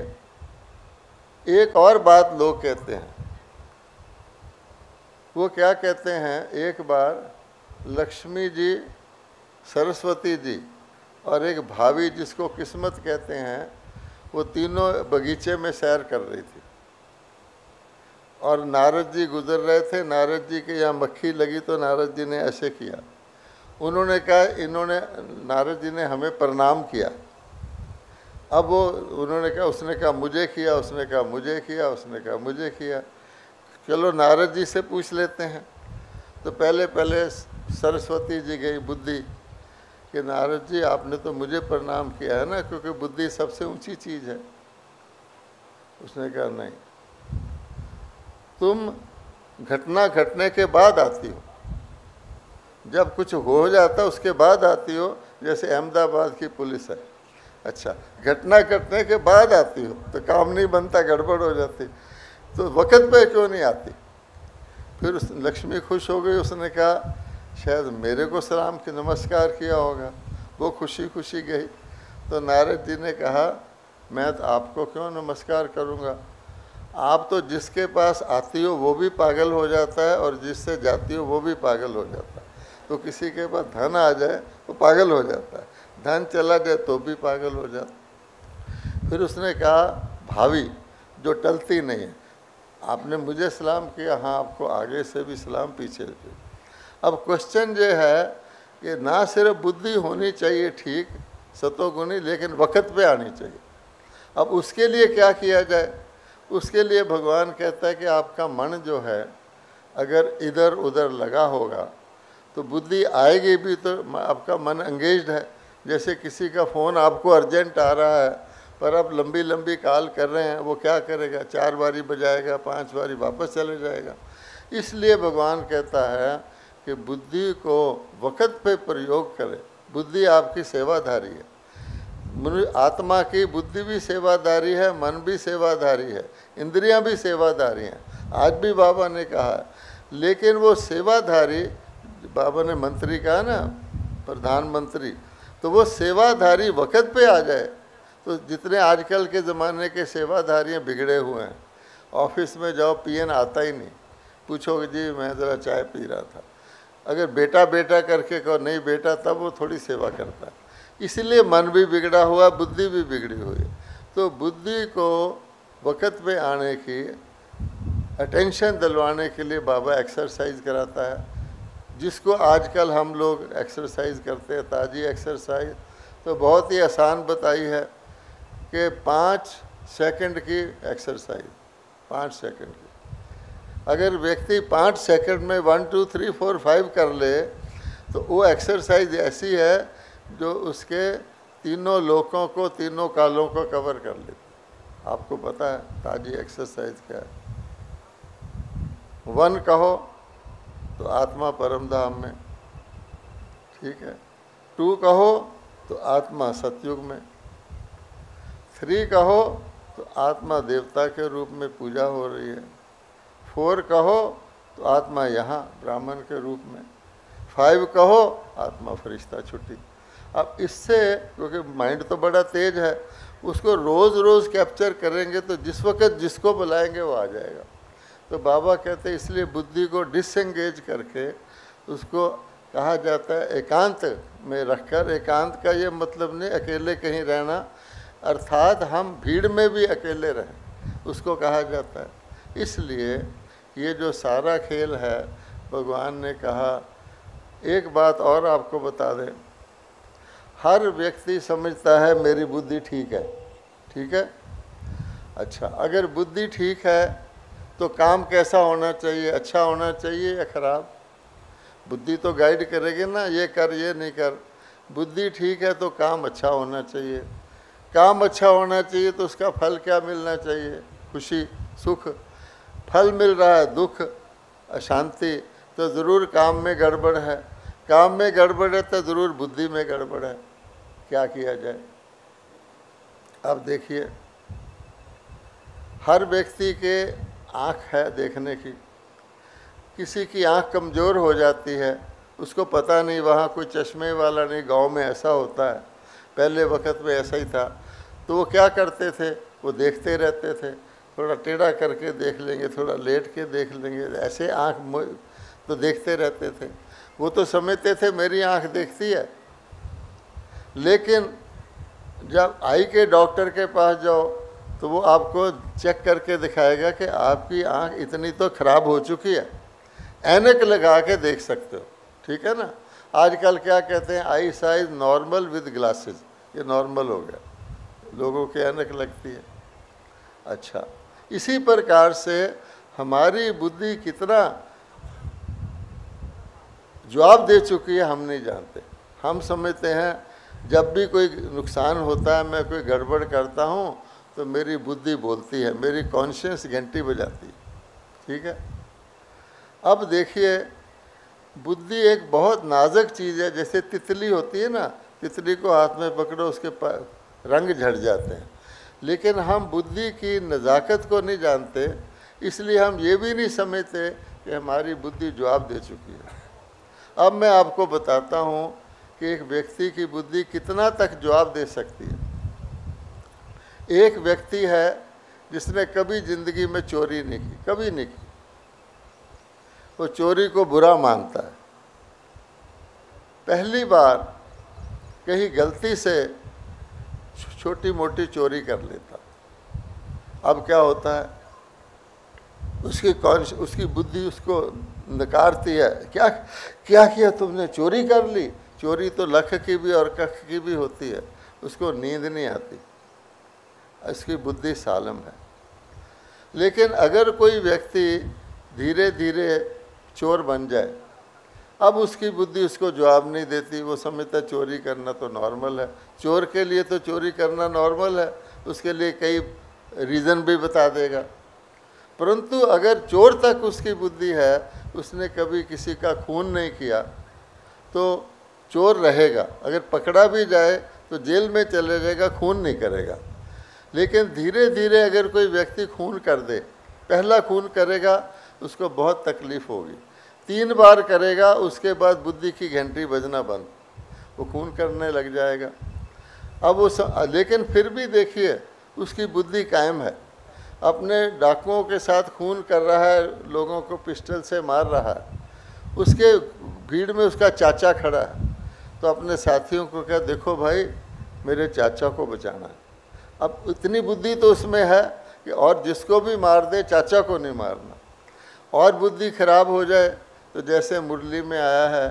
Speaker 1: एक और बात लोग कहते हैं, वो क्या कहते हैं, एक बार लक्ष्मी जी, सरस्वती जी और एक भाभी जिसको किस्मत कहते हैं, वो तीनों बगीचे में सैर कर रही थी और नारद जी गुजर रहे थे। नारद जी के यहाँ मक्खी लगी तो नारद जी ने ऐसे किया, उन्होंने कहा इन्होंने, नारद जी ने हमें प्रणाम किया। अब वो उन्होंने कहा, उसने कहा मुझे किया, उसने कहा मुझे किया, उसने कहा मुझे किया। चलो नारद जी से पूछ लेते हैं। तो पहले सरस्वती जी गई बुद्धि कि नारद जी आपने तो मुझे प्रणाम किया है ना, क्योंकि बुद्धि सबसे ऊंची चीज़ है। उसने कहा नहीं, तुम घटना घटने के बाद आती हो, जब कुछ हो जाता उसके बाद आती हो। जैसे अहमदाबाद की पुलिस है, अच्छा घटना घटने के बाद आती हो तो काम नहीं बनता, गड़बड़ हो जाती, तो वक़्त पे क्यों नहीं आती? फिर उस लक्ष्मी खुश हो गई, उसने कहा शायद मेरे को सलाम की नमस्कार किया होगा, वो खुशी खुशी गई। तो नारद जी ने कहा मैं तो आपको क्यों नमस्कार करूँगा, आप तो जिसके पास आती हो वो भी पागल हो जाता है और जिससे जाती हो वो भी पागल हो जाता है। तो किसी के पास धन आ जाए वो पागल हो जाता है, धन चला जाए तो भी पागल हो जाता है। फिर उसने कहा भाभी जो टलती नहीं है, आपने मुझे सलाम किया, हाँ आपको आगे से भी सलाम, पीछे से। अब क्वेश्चन ये है कि ना सिर्फ बुद्धि होनी चाहिए ठीक सतोगुणी, लेकिन वक़्त पे आनी चाहिए। अब उसके लिए क्या किया जाए? उसके लिए भगवान कहता है कि आपका मन जो है अगर इधर उधर लगा होगा तो बुद्धि आएगी भी, तो आपका मन एंगेज्ड है। जैसे किसी का फ़ोन आपको अर्जेंट आ रहा है पर आप लंबी लंबी कॉल कर रहे हैं, वो क्या करेगा, 4 बारी बजाएगा, 5 बारी वापस चले जाएगा। इसलिए भगवान कहता है कि बुद्धि को वक़्त पे प्रयोग करें। बुद्धि आपकी सेवाधारी है। आत्मा की बुद्धि भी सेवाधारी है, मन भी सेवाधारी है, इंद्रियां भी सेवाधारी हैं। आज भी बाबा ने कहा है, लेकिन वो सेवाधारी, बाबा ने मंत्री कहा ना, प्रधानमंत्री, तो वो सेवाधारी वक़्त पे आ जाए। तो जितने आजकल के ज़माने के सेवाधारी बिगड़े हुए हैं, ऑफिस में जाओ पीएन आता ही नहीं, पूछोगे जी मैं ज़रा चाय पी रहा था, अगर बेटा बेटा करके कहो नहीं बेटा, तब वो थोड़ी सेवा करता है। इसलिए मन भी बिगड़ा हुआ, बुद्धि भी बिगड़ी हुई है। तो बुद्धि को वक़्त पे आने की, अटेंशन दिलवाने के लिए बाबा एक्सरसाइज कराता है, जिसको आजकल हम लोग एक्सरसाइज करते हैं, ताजी एक्सरसाइज। तो बहुत ही आसान बताई है कि 5 सेकंड की एक्सरसाइज, 5 सेकंड की। अगर व्यक्ति 5 सेकंड में 1 2 3 4 5 कर ले तो वो एक्सरसाइज ऐसी है जो उसके तीनों लोकों को, तीनों कालों को कवर कर लेती। आपको पता है ताजी एक्सरसाइज क्या है? 1 कहो तो आत्मा परम धाम में, ठीक है। 2 कहो तो आत्मा सतयुग में। 3 कहो तो आत्मा देवता के रूप में पूजा हो रही है। 4 कहो तो आत्मा यहाँ ब्राह्मण के रूप में। 5 कहो आत्मा फरिश्ता छुट्टी। अब इससे, क्योंकि माइंड तो बड़ा तेज है, उसको रोज़ रोज़ कैप्चर करेंगे तो जिस वक्त जिसको बुलाएंगे वो आ जाएगा। तो बाबा कहते हैं इसलिए बुद्धि को डिसएंगेज करके उसको कहा जाता है एकांत में रखकर। एकांत का ये मतलब नहीं अकेले कहीं रहना, अर्थात हम भीड़ में भी अकेले रहें, उसको कहा जाता है। इसलिए ये जो सारा खेल है, भगवान ने कहा, एक बात और आपको बता दें, हर व्यक्ति समझता है मेरी बुद्धि ठीक है, ठीक है। अच्छा, अगर बुद्धि ठीक है तो काम कैसा होना चाहिए, अच्छा होना चाहिए या खराब? बुद्धि तो गाइड करेगी ना, ये कर ये नहीं कर। बुद्धि ठीक है तो काम अच्छा होना चाहिए। काम अच्छा होना चाहिए तो उसका फल क्या मिलना चाहिए? खुशी, सुख। फल मिल रहा है दुख, अशांति, तो ज़रूर काम में गड़बड़ है। काम में गड़बड़ है तो ज़रूर बुद्धि में गड़बड़ है। क्या किया जाए? अब देखिए, हर व्यक्ति के आँख है देखने की। किसी की आँख कमज़ोर हो जाती है, उसको पता नहीं, वहाँ कोई चश्मे वाला नहीं, गांव में ऐसा होता है, पहले वक्त में ऐसा ही था। तो वो क्या करते थे, वो देखते रहते थे, थोड़ा टेढ़ा करके देख लेंगे, थोड़ा लेट के देख लेंगे, ऐसे आँख तो देखते रहते थे। वो तो समझते थे मेरी आँख देखती है। लेकिन जब आई के डॉक्टर के पास जाओ तो वो आपको चेक करके दिखाएगा कि आपकी आँख इतनी तो ख़राब हो चुकी है, ऐनक लगा के देख सकते हो, ठीक है ना। आजकल क्या कहते हैं, आई साइज नॉर्मल विद ग्लासेस, ये नॉर्मल हो गया, लोगों के ऐनक लगती है। अच्छा, इसी प्रकार से हमारी बुद्धि कितना जवाब दे चुकी है हम नहीं जानते। हम समझते हैं जब भी कोई नुकसान होता है, मैं कोई गड़बड़ करता हूँ तो मेरी बुद्धि बोलती है, मेरी कॉन्शियस घंटी बजाती है, ठीक है। अब देखिए, बुद्धि एक बहुत नाजुक चीज़ है। जैसे तितली होती है ना, तितली को हाथ में पकड़ो उसके रंग झड़ जाते हैं। लेकिन हम बुद्धि की नज़ाकत को नहीं जानते, इसलिए हम ये भी नहीं समझते कि हमारी बुद्धि जवाब दे चुकी है। अब मैं आपको बताता हूँ कि एक व्यक्ति की बुद्धि कितना तक जवाब दे सकती है। एक व्यक्ति है जिसने कभी ज़िंदगी में चोरी नहीं की, कभी नहीं की। वो चोरी को बुरा मानता है। पहली बार कहीं गलती से छोटी मोटी चोरी कर लेता, अब क्या होता है, उसकी बुद्धि उसको नकारती है। क्या क्या किया तुमने, चोरी कर ली। चोरी तो लख की भी और कख की भी होती है, उसको नींद नहीं आती, इसकी बुद्धि सालम है। लेकिन अगर कोई व्यक्ति धीरे धीरे चोर बन जाए अब उसकी बुद्धि उसको जवाब नहीं देती, वो समझता चोरी करना तो नॉर्मल है। चोर के लिए तो चोरी करना नॉर्मल है, उसके लिए कई रीज़न भी बता देगा। परंतु अगर चोर तक उसकी बुद्धि है, उसने कभी किसी का खून नहीं किया, तो चोर रहेगा। अगर पकड़ा भी जाए तो जेल में चले जाएगा, खून नहीं करेगा। लेकिन धीरे धीरे अगर कोई व्यक्ति खून कर दे, पहला खून करेगा उसको बहुत तकलीफ़ होगी, 3 बार करेगा, उसके बाद बुद्धि की घंटी बजना बंद, वो खून करने लग जाएगा। अब वो लेकिन फिर भी देखिए उसकी बुद्धि कायम है, अपने डाकुओं के साथ खून कर रहा है, लोगों को पिस्टल से मार रहा है। उसके भीड़ में उसका चाचा खड़ा है, तो अपने साथियों को क्या, देखो भाई मेरे चाचा को बचाना है। अब इतनी बुद्धि तो उसमें है कि और जिसको भी मार दे, चाचा को नहीं मारना। और बुद्धि खराब हो जाए तो जैसे मुरली में आया है,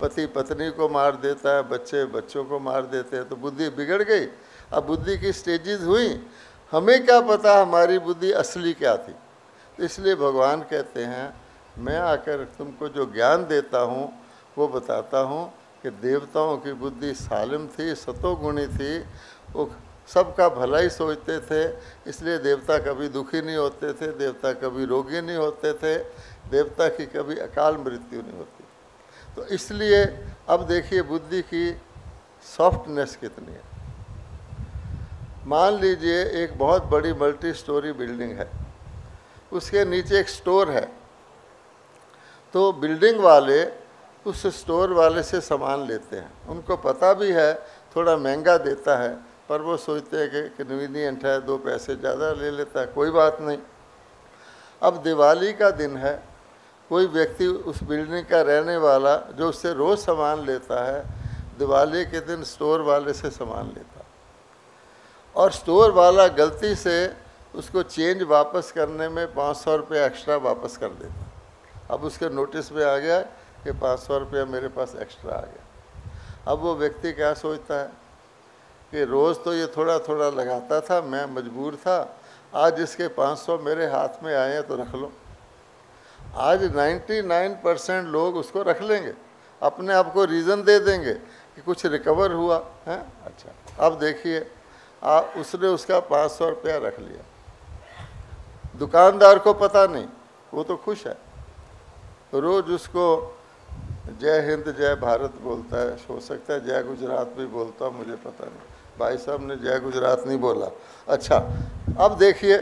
Speaker 1: पति पत्नी को मार देता है, बच्चे बच्चों को मार देते हैं, तो बुद्धि बिगड़ गई। अब बुद्धि की स्टेजेस हुई, हमें क्या पता हमारी बुद्धि असली क्या थी। तो इसलिए भगवान कहते हैं मैं आकर तुमको जो ज्ञान देता हूँ वो बताता हूँ कि देवताओं की बुद्धि सालिम थी, सतोगुणी थी, वो सबका भला ही सोचते थे, इसलिए देवता कभी दुखी नहीं होते थे, देवता कभी रोगी नहीं होते थे, देवता की कभी अकाल मृत्यु नहीं होती। तो इसलिए अब देखिए बुद्धि की सॉफ्टनेस कितनी है। मान लीजिए एक बहुत बड़ी मल्टी स्टोरी बिल्डिंग है, उसके नीचे एक स्टोर है, तो बिल्डिंग वाले उस स्टोर वाले से सामान लेते हैं। उनको पता भी है थोड़ा महंगा देता है, पर वो सोचते हैं कि कन्वीनियंट है, 2 पैसे ज़्यादा ले लेता है, कोई बात नहीं। अब दिवाली का दिन है, कोई व्यक्ति उस बिल्डिंग का रहने वाला जो उससे रोज़ सामान लेता है, दिवाली के दिन स्टोर वाले से सामान लेता, और स्टोर वाला गलती से उसको चेंज वापस करने में 500 रुपये एक्स्ट्रा वापस कर देता। अब उसके नोटिस में आ गया कि 500 रुपया मेरे पास एक्स्ट्रा आ गया। अब वो व्यक्ति क्या सोचता है कि रोज़ तो ये थोड़ा थोड़ा लगाता था, मैं मजबूर था, आज इसके 500 मेरे हाथ में आए हैं तो रख लो। आज 99% लोग उसको रख लेंगे, अपने आप को रीज़न दे देंगे कि कुछ रिकवर हुआ है। अच्छा, अब देखिए उसने उसका 500 रुपया रख लिया, दुकानदार को पता नहीं, वो तो खुश है, रोज़ उसको जय हिंद जय भारत बोलता है, हो सकता है जय गुजरात भी बोलता, मुझे पता नहीं, भाई साहब ने जय गुजरात नहीं बोला। अच्छा, अब देखिए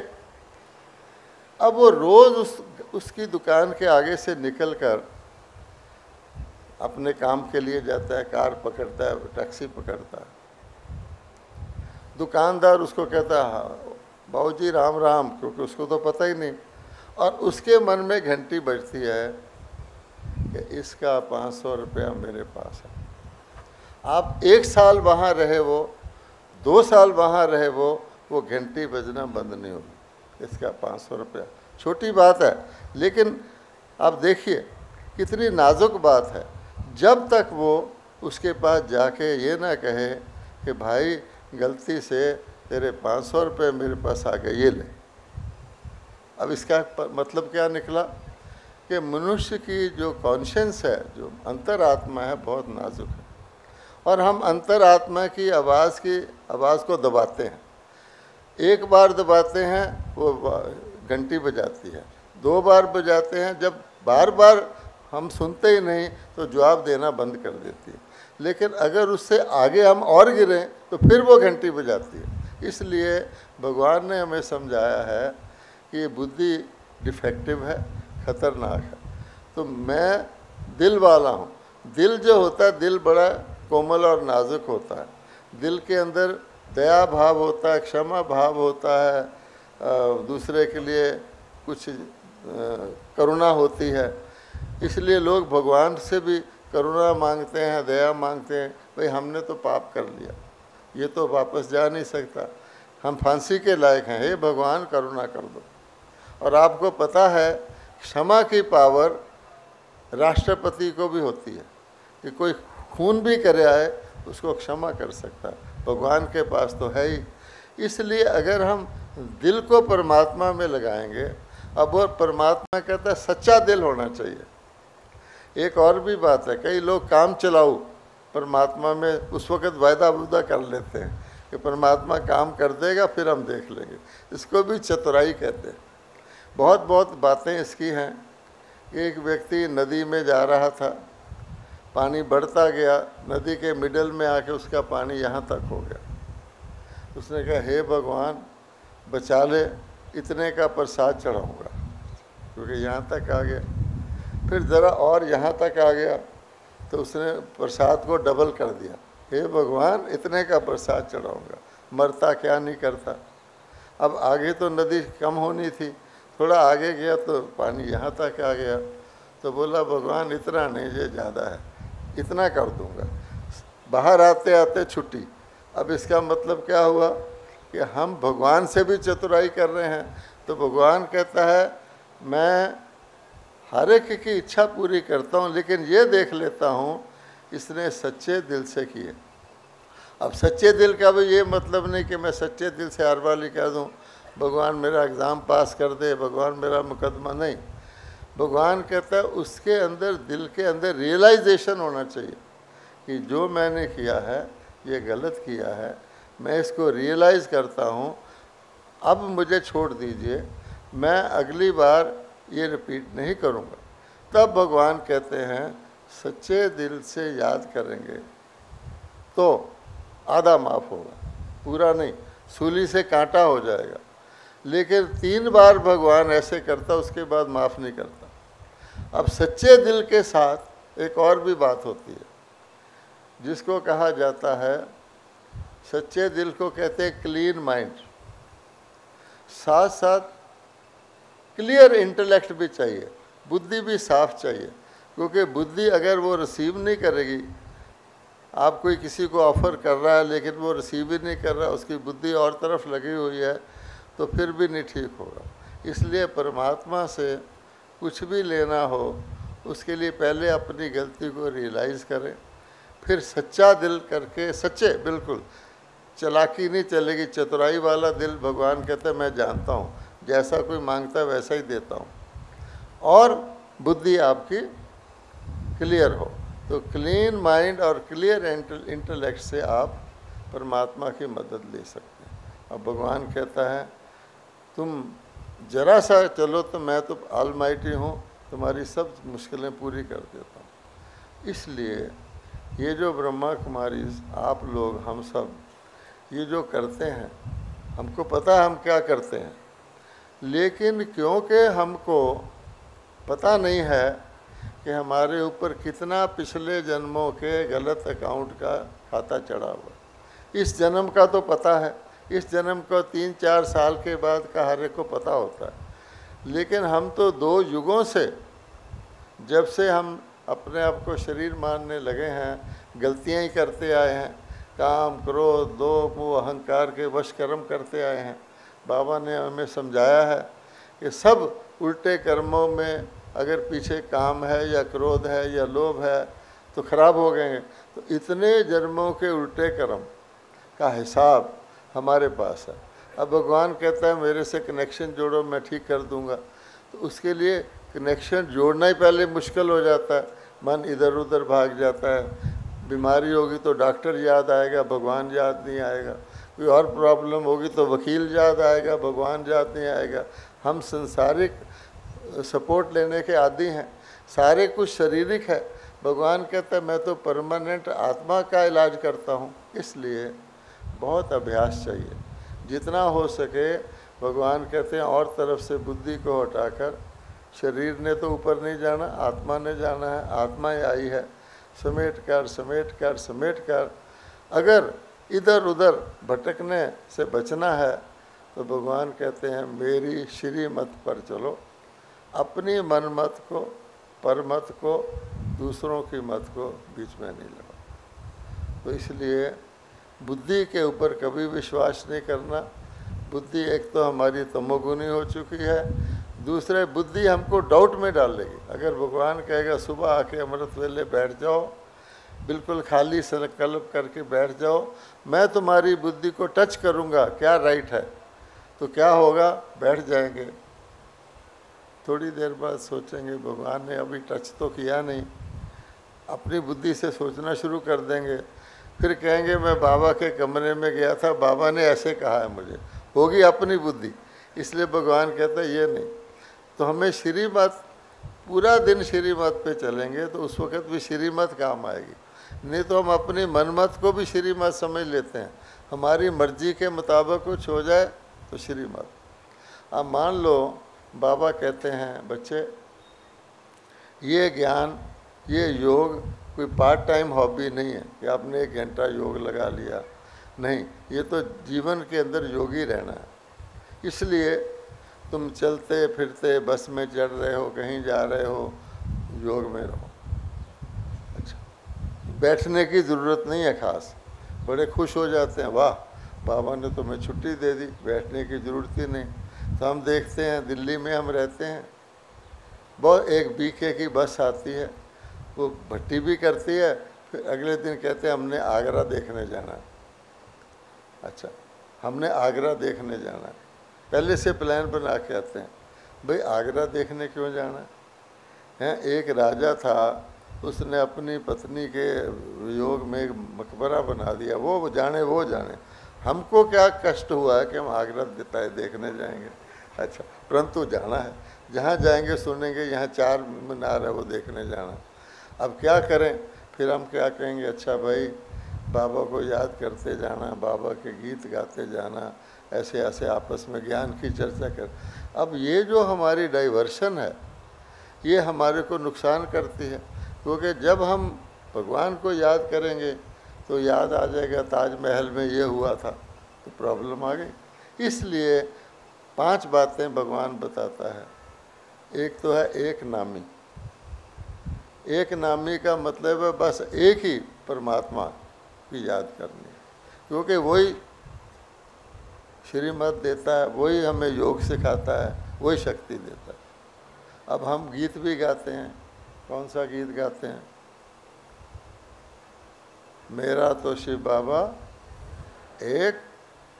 Speaker 1: अब वो रोज़ उसकी दुकान के आगे से निकलकर अपने काम के लिए जाता है, कार पकड़ता है, टैक्सी पकड़ता है। दुकानदार उसको कहता है बाबूजी राम राम, क्योंकि उसको तो पता ही नहीं, और उसके मन में घंटी बजती है कि इसका 500 रुपया मेरे पास है। आप 1 साल वहाँ रहे वो, 2 साल वहाँ रहे वो घंटी बजना बंद नहीं होगी। इसका 500 रुपया छोटी बात है, लेकिन आप देखिए कितनी नाजुक बात है। जब तक वो उसके पास जाके ये ना कहे कि भाई गलती से तेरे 500 रुपये मेरे पास आ गए, ये ले। अब इसका मतलब क्या निकला कि मनुष्य की जो कॉन्शियंस है, जो अंतरात्मा है, बहुत नाजुक है, और हम अंतरात्मा की आवाज़ को दबाते हैं। 1 बार दबाते हैं वो घंटी बजाती है, 2 बार बजाते हैं, जब बार बार हम सुनते ही नहीं तो जवाब देना बंद कर देती है। लेकिन अगर उससे आगे हम और गिरें तो फिर वो घंटी बजाती है। इसलिए भगवान ने हमें समझाया है कि ये बुद्धि डिफेक्टिव है, ख़तरनाक है। तो मैं दिल वाला हूँ। दिल जो होता है, दिल बड़ा कोमल और नाजुक होता है, दिल के अंदर दया भाव होता है, क्षमा भाव होता है, दूसरे के लिए कुछ करुणा होती है। इसलिए लोग भगवान से भी करुणा मांगते हैं, दया मांगते हैं। भाई हमने तो पाप कर लिया, ये तो वापस जा नहीं सकता, हम फांसी के लायक हैं, हे भगवान करुणा कर दो। और आपको पता है क्षमा की पावर राष्ट्रपति को भी होती है, कि कोई खून भी करे आए उसको क्षमा कर सकता है, भगवान के पास तो है ही। इसलिए अगर हम दिल को परमात्मा में लगाएंगे, अब वो परमात्मा कहता है सच्चा दिल होना चाहिए। एक और भी बात है, कई लोग काम चलाऊ परमात्मा में उस वक़्त वायदा वुदा कर लेते हैं कि परमात्मा काम कर देगा फिर हम देख लेंगे। इसको भी चतुराई कहते हैं। बहुत बहुत बातें इसकी हैं। एक व्यक्ति नदी में जा रहा था, पानी बढ़ता गया, नदी के मिडल में आके उसका पानी यहाँ तक हो गया। उसने कहा, हे भगवान बचा ले, इतने का प्रसाद चढ़ाऊँगा, क्योंकि यहाँ तक आ गया। फिर ज़रा और यहाँ तक आ गया तो उसने प्रसाद को डबल कर दिया, हे भगवान इतने का प्रसाद चढ़ाऊँगा, मरता क्या नहीं करता। अब आगे तो नदी कम होनी थी, थोड़ा आगे गया तो पानी यहाँ तक आ गया, तो बोला भगवान इतना नहीं, ये ज़्यादा है, इतना कर दूँगा। बाहर आते आते छुट्टी। अब इसका मतलब क्या हुआ कि हम भगवान से भी चतुराई कर रहे हैं। तो भगवान कहता है मैं हर एक की इच्छा पूरी करता हूँ, लेकिन ये देख लेता हूँ इसने सच्चे दिल से किए। अब सच्चे दिल का भी ये मतलब नहीं कि मैं सच्चे दिल से हर वाली कह दूँ भगवान मेरा एग्ज़ाम पास कर दे, भगवान मेरा मुकदमा, नहीं। भगवान कहता है उसके अंदर, दिल के अंदर रियलाइजेशन होना चाहिए कि जो मैंने किया है ये गलत किया है, मैं इसको रियलाइज़ करता हूँ, अब मुझे छोड़ दीजिए, मैं अगली बार ये रिपीट नहीं करूँगा। तब भगवान कहते हैं सच्चे दिल से याद करेंगे तो आधा माफ़ होगा, पूरा नहीं, सूली से कांटा हो जाएगा। लेकिन 3 बार भगवान ऐसे करता, उसके बाद माफ़ नहीं करता। अब सच्चे दिल के साथ एक और भी बात होती है जिसको कहा जाता है, सच्चे दिल को कहते हैं क्लीन माइंड, साथ साथ क्लियर इंटेलेक्ट भी चाहिए, बुद्धि भी साफ चाहिए। क्योंकि बुद्धि अगर वो रिसीव नहीं करेगी, आप कोई किसी को ऑफ़र कर रहा है लेकिन वो रिसीव ही नहीं कर रहा, उसकी बुद्धि और तरफ लगी हुई है, तो फिर भी नहीं ठीक होगा। इसलिए परमात्मा से कुछ भी लेना हो उसके लिए पहले अपनी गलती को रियलाइज़ करें, फिर सच्चा दिल करके, सच्चे बिल्कुल, चालाकी नहीं चलेगी, चतुराई वाला दिल। भगवान कहते हैं मैं जानता हूँ, जैसा कोई मांगता है वैसा ही देता हूँ, और बुद्धि आपकी क्लियर हो। तो क्लीन माइंड और क्लियर इंटेलेक्ट से आप परमात्मा की मदद ले सकते हैं। अब भगवान कहता है तुम जरा सा चलो तो मैं तो ऑलमाइटी हूँ, तुम्हारी सब मुश्किलें पूरी कर देता हूँ। इसलिए ये जो ब्रह्मा कुमारी आप लोग, हम सब ये जो करते हैं, हमको पता है हम क्या करते हैं, लेकिन क्योंकि हमको पता नहीं है कि हमारे ऊपर कितना पिछले जन्मों के गलत अकाउंट का खाता चढ़ा हुआ। इस जन्म का तो पता है, इस जन्म को 3-4 साल के बाद का हर एक को पता होता है, लेकिन हम तो 2 युगों से, जब से हम अपने आप को शरीर मानने लगे हैं, गलतियां ही करते आए हैं, काम क्रोध लोभ मोह अहंकार के वश कर्म करते आए हैं। बाबा ने हमें समझाया है कि सब उल्टे कर्मों में अगर पीछे काम है या क्रोध है या लोभ है तो खराब हो गए हैं। तो इतने जन्मों के उल्टे कर्म का हिसाब हमारे पास है। अब भगवान कहता है मेरे से कनेक्शन जोड़ो, मैं ठीक कर दूंगा। तो उसके लिए कनेक्शन जोड़ना ही पहले मुश्किल हो जाता है, मन इधर उधर भाग जाता है। बीमारी होगी तो डॉक्टर याद आएगा, भगवान याद नहीं आएगा। कोई और प्रॉब्लम होगी तो वकील याद आएगा, भगवान याद नहीं आएगा। हम संसारिक सपोर्ट लेने के आदी हैं, सारे कुछ शारीरिक है। भगवान कहता है मैं तो परमानेंट आत्मा का इलाज करता हूँ। इसलिए बहुत अभ्यास चाहिए, जितना हो सके। भगवान कहते हैं और तरफ से बुद्धि को हटाकर, शरीर ने तो ऊपर नहीं जाना, आत्मा ने जाना है। आत्मा ही आई है, समेट कर समेट कर समेट कर। अगर इधर उधर भटकने से बचना है तो भगवान कहते हैं मेरी श्रीमत पर चलो, अपनी मन मत को, पर मत को, दूसरों की मत को बीच में नहीं लगाओ। तो इसलिए बुद्धि के ऊपर कभी विश्वास नहीं करना। बुद्धि एक तो हमारी तमोगुनी हो चुकी है, दूसरे बुद्धि हमको डाउट में डालेगी। अगर भगवान कहेगा सुबह आके अमृत वेले बैठ जाओ, बिल्कुल खाली संकल्प करके बैठ जाओ, मैं तुम्हारी बुद्धि को टच करूँगा, क्या राइट है, तो क्या होगा, बैठ जाएंगे। थोड़ी देर बाद सोचेंगे भगवान ने अभी टच तो किया नहीं, अपनी बुद्धि से सोचना शुरू कर देंगे, फिर कहेंगे मैं बाबा के कमरे में गया था, बाबा ने ऐसे कहा है मुझे, होगी अपनी बुद्धि। इसलिए भगवान कहता है ये नहीं। तो हमें श्रीमत, पूरा दिन श्रीमत पे चलेंगे तो उस वक़्त भी श्रीमत काम आएगी। नहीं तो हम अपनी मनमत को भी श्रीमत समझ लेते हैं, हमारी मर्जी के मुताबिक कुछ हो जाए तो श्रीमत। अब मान लो बाबा कहते हैं बच्चे ये ज्ञान, ये योग कोई पार्ट टाइम हॉबी नहीं है कि आपने 1 घंटा योग लगा लिया, नहीं, ये तो जीवन के अंदर योगी रहना है। इसलिए तुम चलते फिरते बस में चढ़ रहे हो, कहीं जा रहे हो, योग में रहो। अच्छा, बैठने की ज़रूरत नहीं है खास, बड़े खुश हो जाते हैं, वाह बाबा ने तुम्हें छुट्टी दे दी, बैठने की ज़रूरत ही नहीं। तो हम देखते हैं दिल्ली में हम रहते हैं, बहुत एक बीके की बस आती है, वो भट्टी भी करती है, फिर अगले दिन कहते हैं हमने आगरा देखने जाना है। अच्छा, हमने आगरा देखने जाना है, पहले से प्लान बना के आते हैं। भाई आगरा देखने क्यों जाना है? एक राजा था, उसने अपनी पत्नी के योग में एक मकबरा बना दिया, वो जाने। हमको क्या कष्ट हुआ है कि हम आगरा देखने जाएंगे? अच्छा, परंतु जाना है, जहाँ जाएंगे सुनेंगे यहाँ 4 मीनार है, वो देखने जाना। अब क्या करें? फिर हम क्या कहेंगे, अच्छा भाई बाबा को याद करते जाना, बाबा के गीत गाते जाना, ऐसे ऐसे आपस में ज्ञान की चर्चा कर। अब ये जो हमारी डाइवर्शन है ये हमारे को नुकसान करती है, क्योंकि जब हम भगवान को याद करेंगे तो याद आ जाएगा ताजमहल में ये हुआ था, तो प्रॉब्लम आ गई। इसलिए 5 बातें भगवान बताता है। एक तो है एक नामी। एक नामी का मतलब है बस एक ही परमात्मा की याद करनी, क्योंकि वही श्रीमत देता है, वही हमें योग सिखाता है, वही शक्ति देता है। अब हम गीत भी गाते हैं, कौन सा गीत गाते हैं? मेरा तो शिव बाबा एक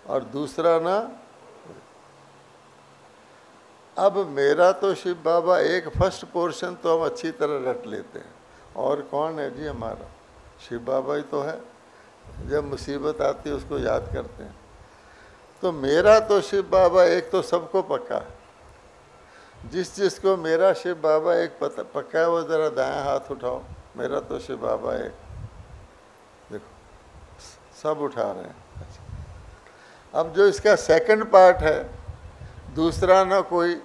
Speaker 1: और दूसरा ना। अब मेरा तो शिव बाबा एक, फर्स्ट पोर्शन तो हम अच्छी तरह रट लेते हैं, और कौन है जी हमारा? शिव बाबा ही तो है। जब मुसीबत आती है उसको याद करते हैं। तो मेरा तो शिव बाबा एक तो सबको पक्का है। जिसको मेरा शिव बाबा एक पक्का है वो ज़रा दायां हाथ उठाओ, मेरा तो शिव बाबा एक। देखो सब उठा रहे हैं। अच्छा, अब जो इसका सेकंड पार्ट है, दूसरा ना कोई,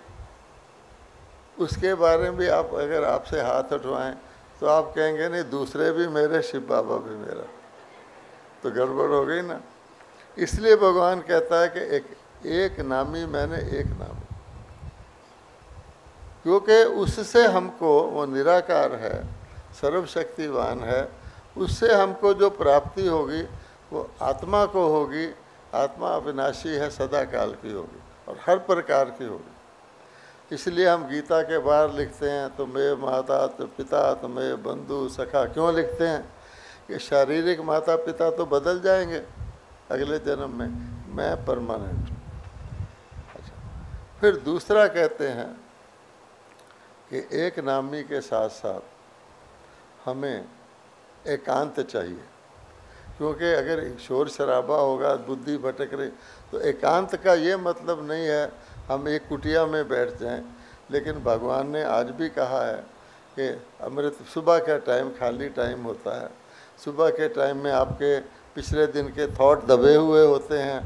Speaker 1: उसके बारे में भी आप अगर आपसे हाथ उठवाएं तो आप कहेंगे नहीं दूसरे भी मेरे, शिव बाबा भी मेरा, तो गड़बड़ हो गई ना। इसलिए भगवान कहता है कि एक नामी मैंने एक नामी, क्योंकि उससे हमको, वो निराकार है, सर्वशक्तिवान है, उससे हमको जो प्राप्ति होगी वो आत्मा को होगी। आत्मा अविनाशी है, सदा काल की होगी और हर प्रकार की होगी। इसलिए हम गीता के बाहर लिखते हैं तुम्हें माता तो पिता, तुम्हें बंधु सखा। क्यों लिखते हैं? कि शारीरिक माता पिता तो बदल जाएंगे अगले जन्म में, मैं परमानेंट। अच्छा, फिर दूसरा कहते हैं कि एक नामी के साथ साथ हमें एकांत चाहिए, क्योंकि अगर शोर शराबा होगा, बुद्धि भटक रही, तो एकांत का ये मतलब नहीं है हम एक कुटिया में बैठ जाएं। लेकिन भगवान ने आज भी कहा है कि अमृत, सुबह का टाइम खाली टाइम होता है, सुबह के टाइम में आपके पिछले दिन के थॉट दबे हुए होते हैं,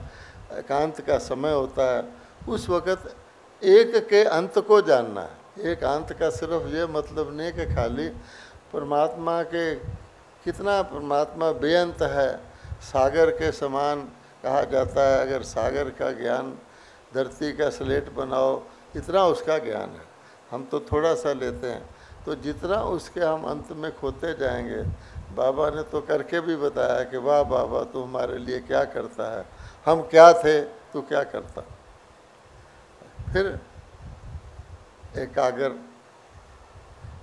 Speaker 1: एकांत का समय होता है। उस वक़्त एक के अंत को जानना है। एक अंत का सिर्फ ये मतलब नहीं कि खाली परमात्मा के, कितना परमात्मा बेअंत है, सागर के समान कहा जाता है। अगर सागर का ज्ञान धरती का स्लेट बनाओ, इतना उसका ज्ञान है, हम तो थोड़ा सा लेते हैं। तो जितना उसके हम अंत में खोते जाएंगे, बाबा ने तो करके भी बताया कि वाह बाबा तू हमारे लिए क्या करता है, हम क्या थे तू क्या करता। फिर एकाग्र,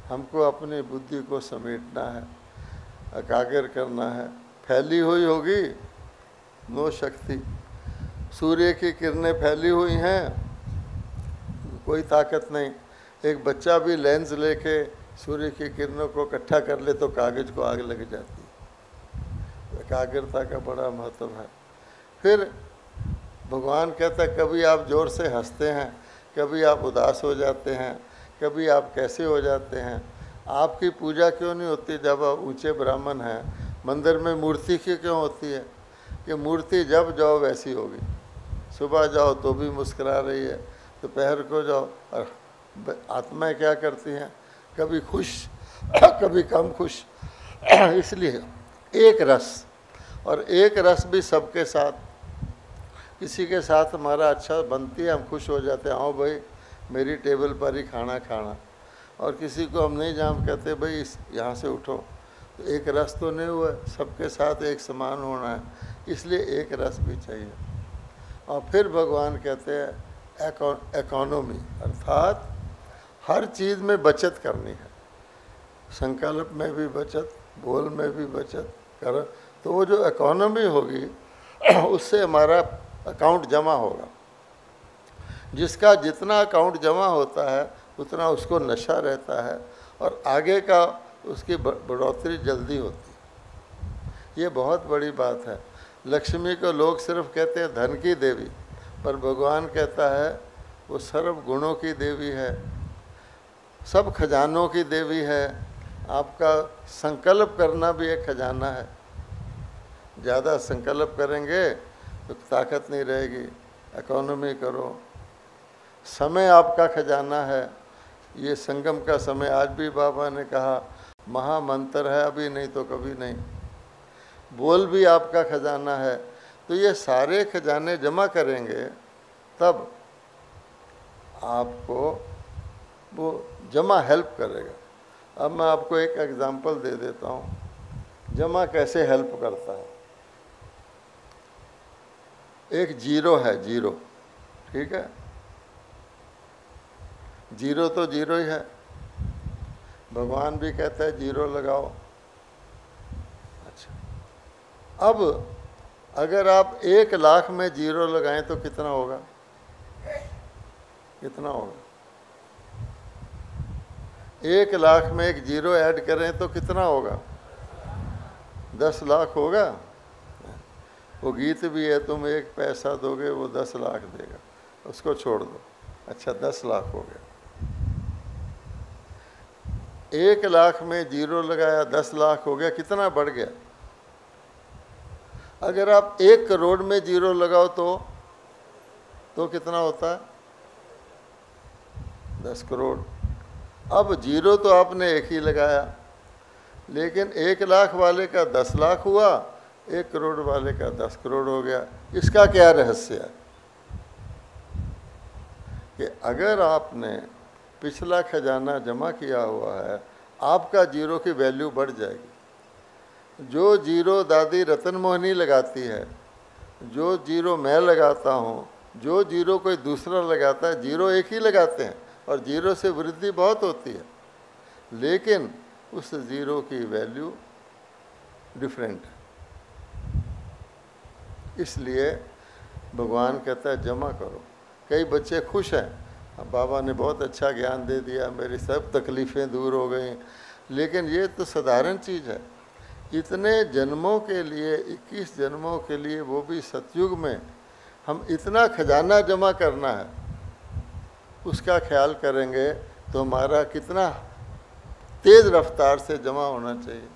Speaker 1: हमको अपनी बुद्धि को समेटना है, एकाग्र करना है। फैली हुई होगी नो शक्ति, सूर्य की किरणें फैली हुई हैं, कोई ताकत नहीं। एक बच्चा भी लेंस लेके सूर्य की किरणों को इकट्ठा कर ले तो कागज़ को आग लग जाती है। एकाग्रता का बड़ा महत्व है। फिर भगवान कहता है कभी आप ज़ोर से हंसते हैं, कभी आप उदास हो जाते हैं, कभी आप कैसे हो जाते हैं। आपकी पूजा क्यों नहीं होती जब आप ऊंचे ब्राह्मण हैं? मंदिर में मूर्ति की क्यों होती है? कि मूर्ति जब जाओ वैसी होगी। सुबह जाओ तो भी मुस्कुरा रही है, दोपहर को जाओ। और आत्माएं क्या करती हैं? कभी खुश कभी कम खुश। इसलिए एक रस, और एक रस भी सबके साथ। किसी के साथ हमारा अच्छा बनती है, हम खुश हो जाते हैं, आओ भाई मेरी टेबल पर ही खाना खाना। और किसी को हम नहीं जान कहते भाई इस यहाँ से उठो, तो एक रस तो नहीं हुआ। सबके साथ एक समान होना है, इसलिए एक रस भी चाहिए। और फिर भगवान कहते हैं इकोनॉमी, अर्थात हर चीज़ में बचत करनी है। संकल्प में भी बचत, बोल में भी बचत कर, तो वो जो इकोनॉमी होगी उससे हमारा अकाउंट जमा होगा। जिसका जितना अकाउंट जमा होता है उतना उसको नशा रहता है और आगे का उसकी बढ़ोतरी जल्दी होती है। ये बहुत बड़ी बात है। लक्ष्मी को लोग सिर्फ कहते हैं धन की देवी, पर भगवान कहता है वो सर्व गुणों की देवी है, सब खजानों की देवी है। आपका संकल्प करना भी एक खजाना है। ज़्यादा संकल्प करेंगे तो ताकत नहीं रहेगी। इकोनॉमी करो। समय आपका खजाना है। ये संगम का समय आज भी बाबा ने कहा महामंत्र है, अभी नहीं तो कभी नहीं। बोल भी आपका खजाना है। तो ये सारे खजाने जमा करेंगे तब आपको वो जमा हेल्प करेगा। अब मैं आपको एक एग्जांपल दे देता हूँ जमा कैसे हेल्प करता है। एक जीरो है, जीरो, ठीक है, जीरो तो जीरो ही है। भगवान भी कहता है जीरो लगाओ। अच्छा, अब अगर आप 1 लाख में जीरो लगाएं तो कितना होगा? कितना होगा? 1 लाख में एक जीरो ऐड करें तो कितना होगा? 10 लाख होगा। वो गीत भी है, तुम 1 पैसा दोगे वो 10 लाख देगा, उसको छोड़ दो। अच्छा, 10 लाख हो गया। 1 लाख में जीरो लगाया, 10 लाख हो गया, कितना बढ़ गया? अगर आप 1 करोड़ में जीरो लगाओ तो कितना होता है? 10 करोड़। अब जीरो तो आपने एक ही लगाया, लेकिन 1 लाख वाले का 10 लाख हुआ, 1 करोड़ वाले का 10 करोड़ हो गया। इसका क्या रहस्य है? कि अगर आपने पिछला खजाना जमा किया हुआ है, आपका जीरो की वैल्यू बढ़ जाएगी। जो जीरो दादी रतन मोहनी लगाती है, जो जीरो मैं लगाता हूँ, जो जीरो कोई दूसरा लगाता है, जीरो एक ही लगाते हैं और जीरो से वृद्धि बहुत होती है, लेकिन उस जीरो की वैल्यू डिफरेंट है। इसलिए भगवान कहता है जमा करो। कई बच्चे खुश हैं, बाबा ने बहुत अच्छा ज्ञान दे दिया, मेरी सब तकलीफ़ें दूर हो गई। लेकिन ये तो साधारण चीज़ है। इतने जन्मों के लिए, 21 जन्मों के लिए, वो भी सतयुग में, हम इतना खजाना जमा करना है, उसका ख्याल करेंगे तो हमारा कितना तेज़ रफ्तार से जमा होना चाहिए।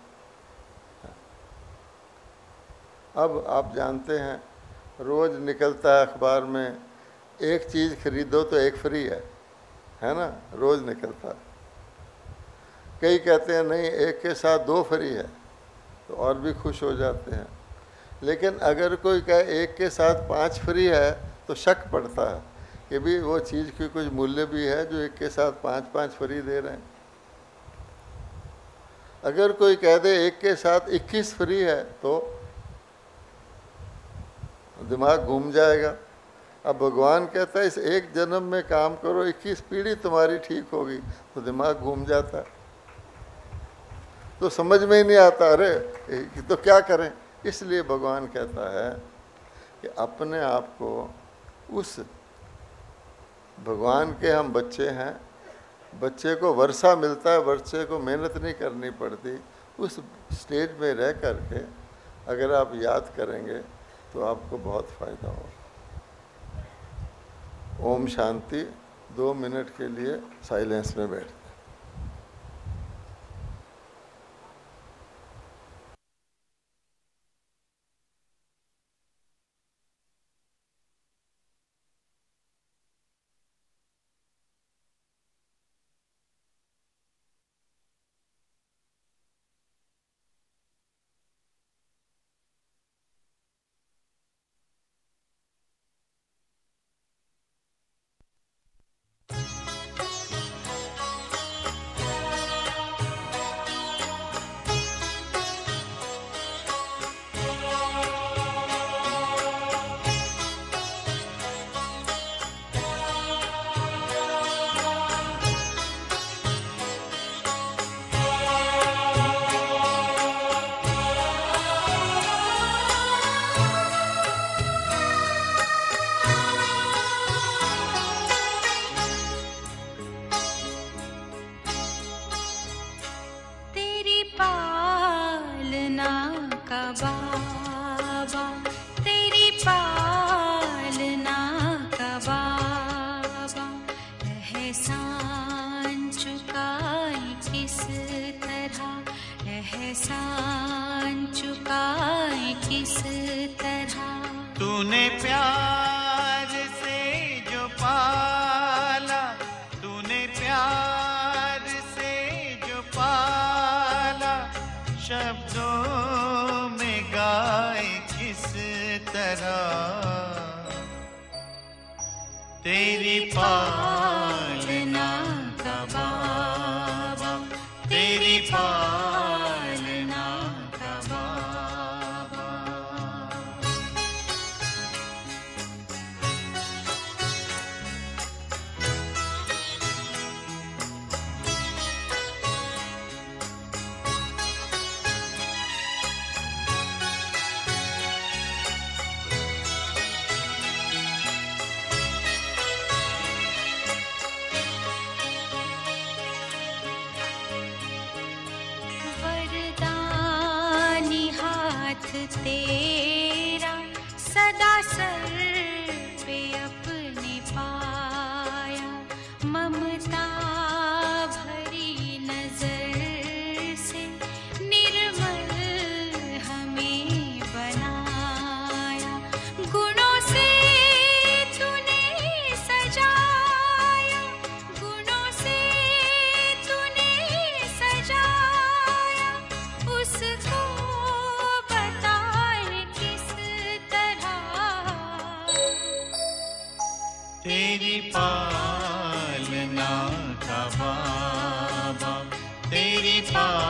Speaker 1: अब आप जानते हैं रोज़ निकलता है अखबार में, एक चीज़ खरीदो तो एक फ्री है ना, रोज़ निकलता है। कई कहते हैं नहीं, एक के साथ 2 फ्री है, तो और भी खुश हो जाते हैं। लेकिन अगर कोई कहे एक के साथ 5 फ्री है तो शक पड़ता है कि भी वो चीज़ की कुछ मूल्य भी है जो एक के साथ 5-5 फ्री दे रहे हैं। अगर कोई कह दे एक के साथ 21 फ्री है तो दिमाग घूम जाएगा। अब भगवान कहता है इस एक जन्म में काम करो, 21 पीढ़ी तुम्हारी ठीक होगी, तो दिमाग घूम जाता है, तो समझ में ही नहीं आता, अरे तो क्या करें। इसलिए भगवान कहता है कि अपने आप को उस भगवान के हम बच्चे हैं, बच्चे को वर्षा मिलता है, बच्चे को मेहनत नहीं करनी पड़ती। उस स्टेज में रह करके अगर आप याद करेंगे तो आपको बहुत फ़ायदा होगा। ओम शांति। 2 मिनट के लिए साइलेंस में बैठते हैं।
Speaker 4: तूने प्यार से जो पाला, तूने प्यार से जो पाला, शब्दों में गाए किस तरह तेरी पालना का बाबा, तेरी पालना का बाबा।
Speaker 3: तेरा सदा सर पे अपने पाया, ममता भरी नजर से निर्मल हमें बनाया। गुणों से तूने सजाया, गुणों से तूने सजाया, उसको
Speaker 4: तेरी पालना का बाबा, तेरी पालना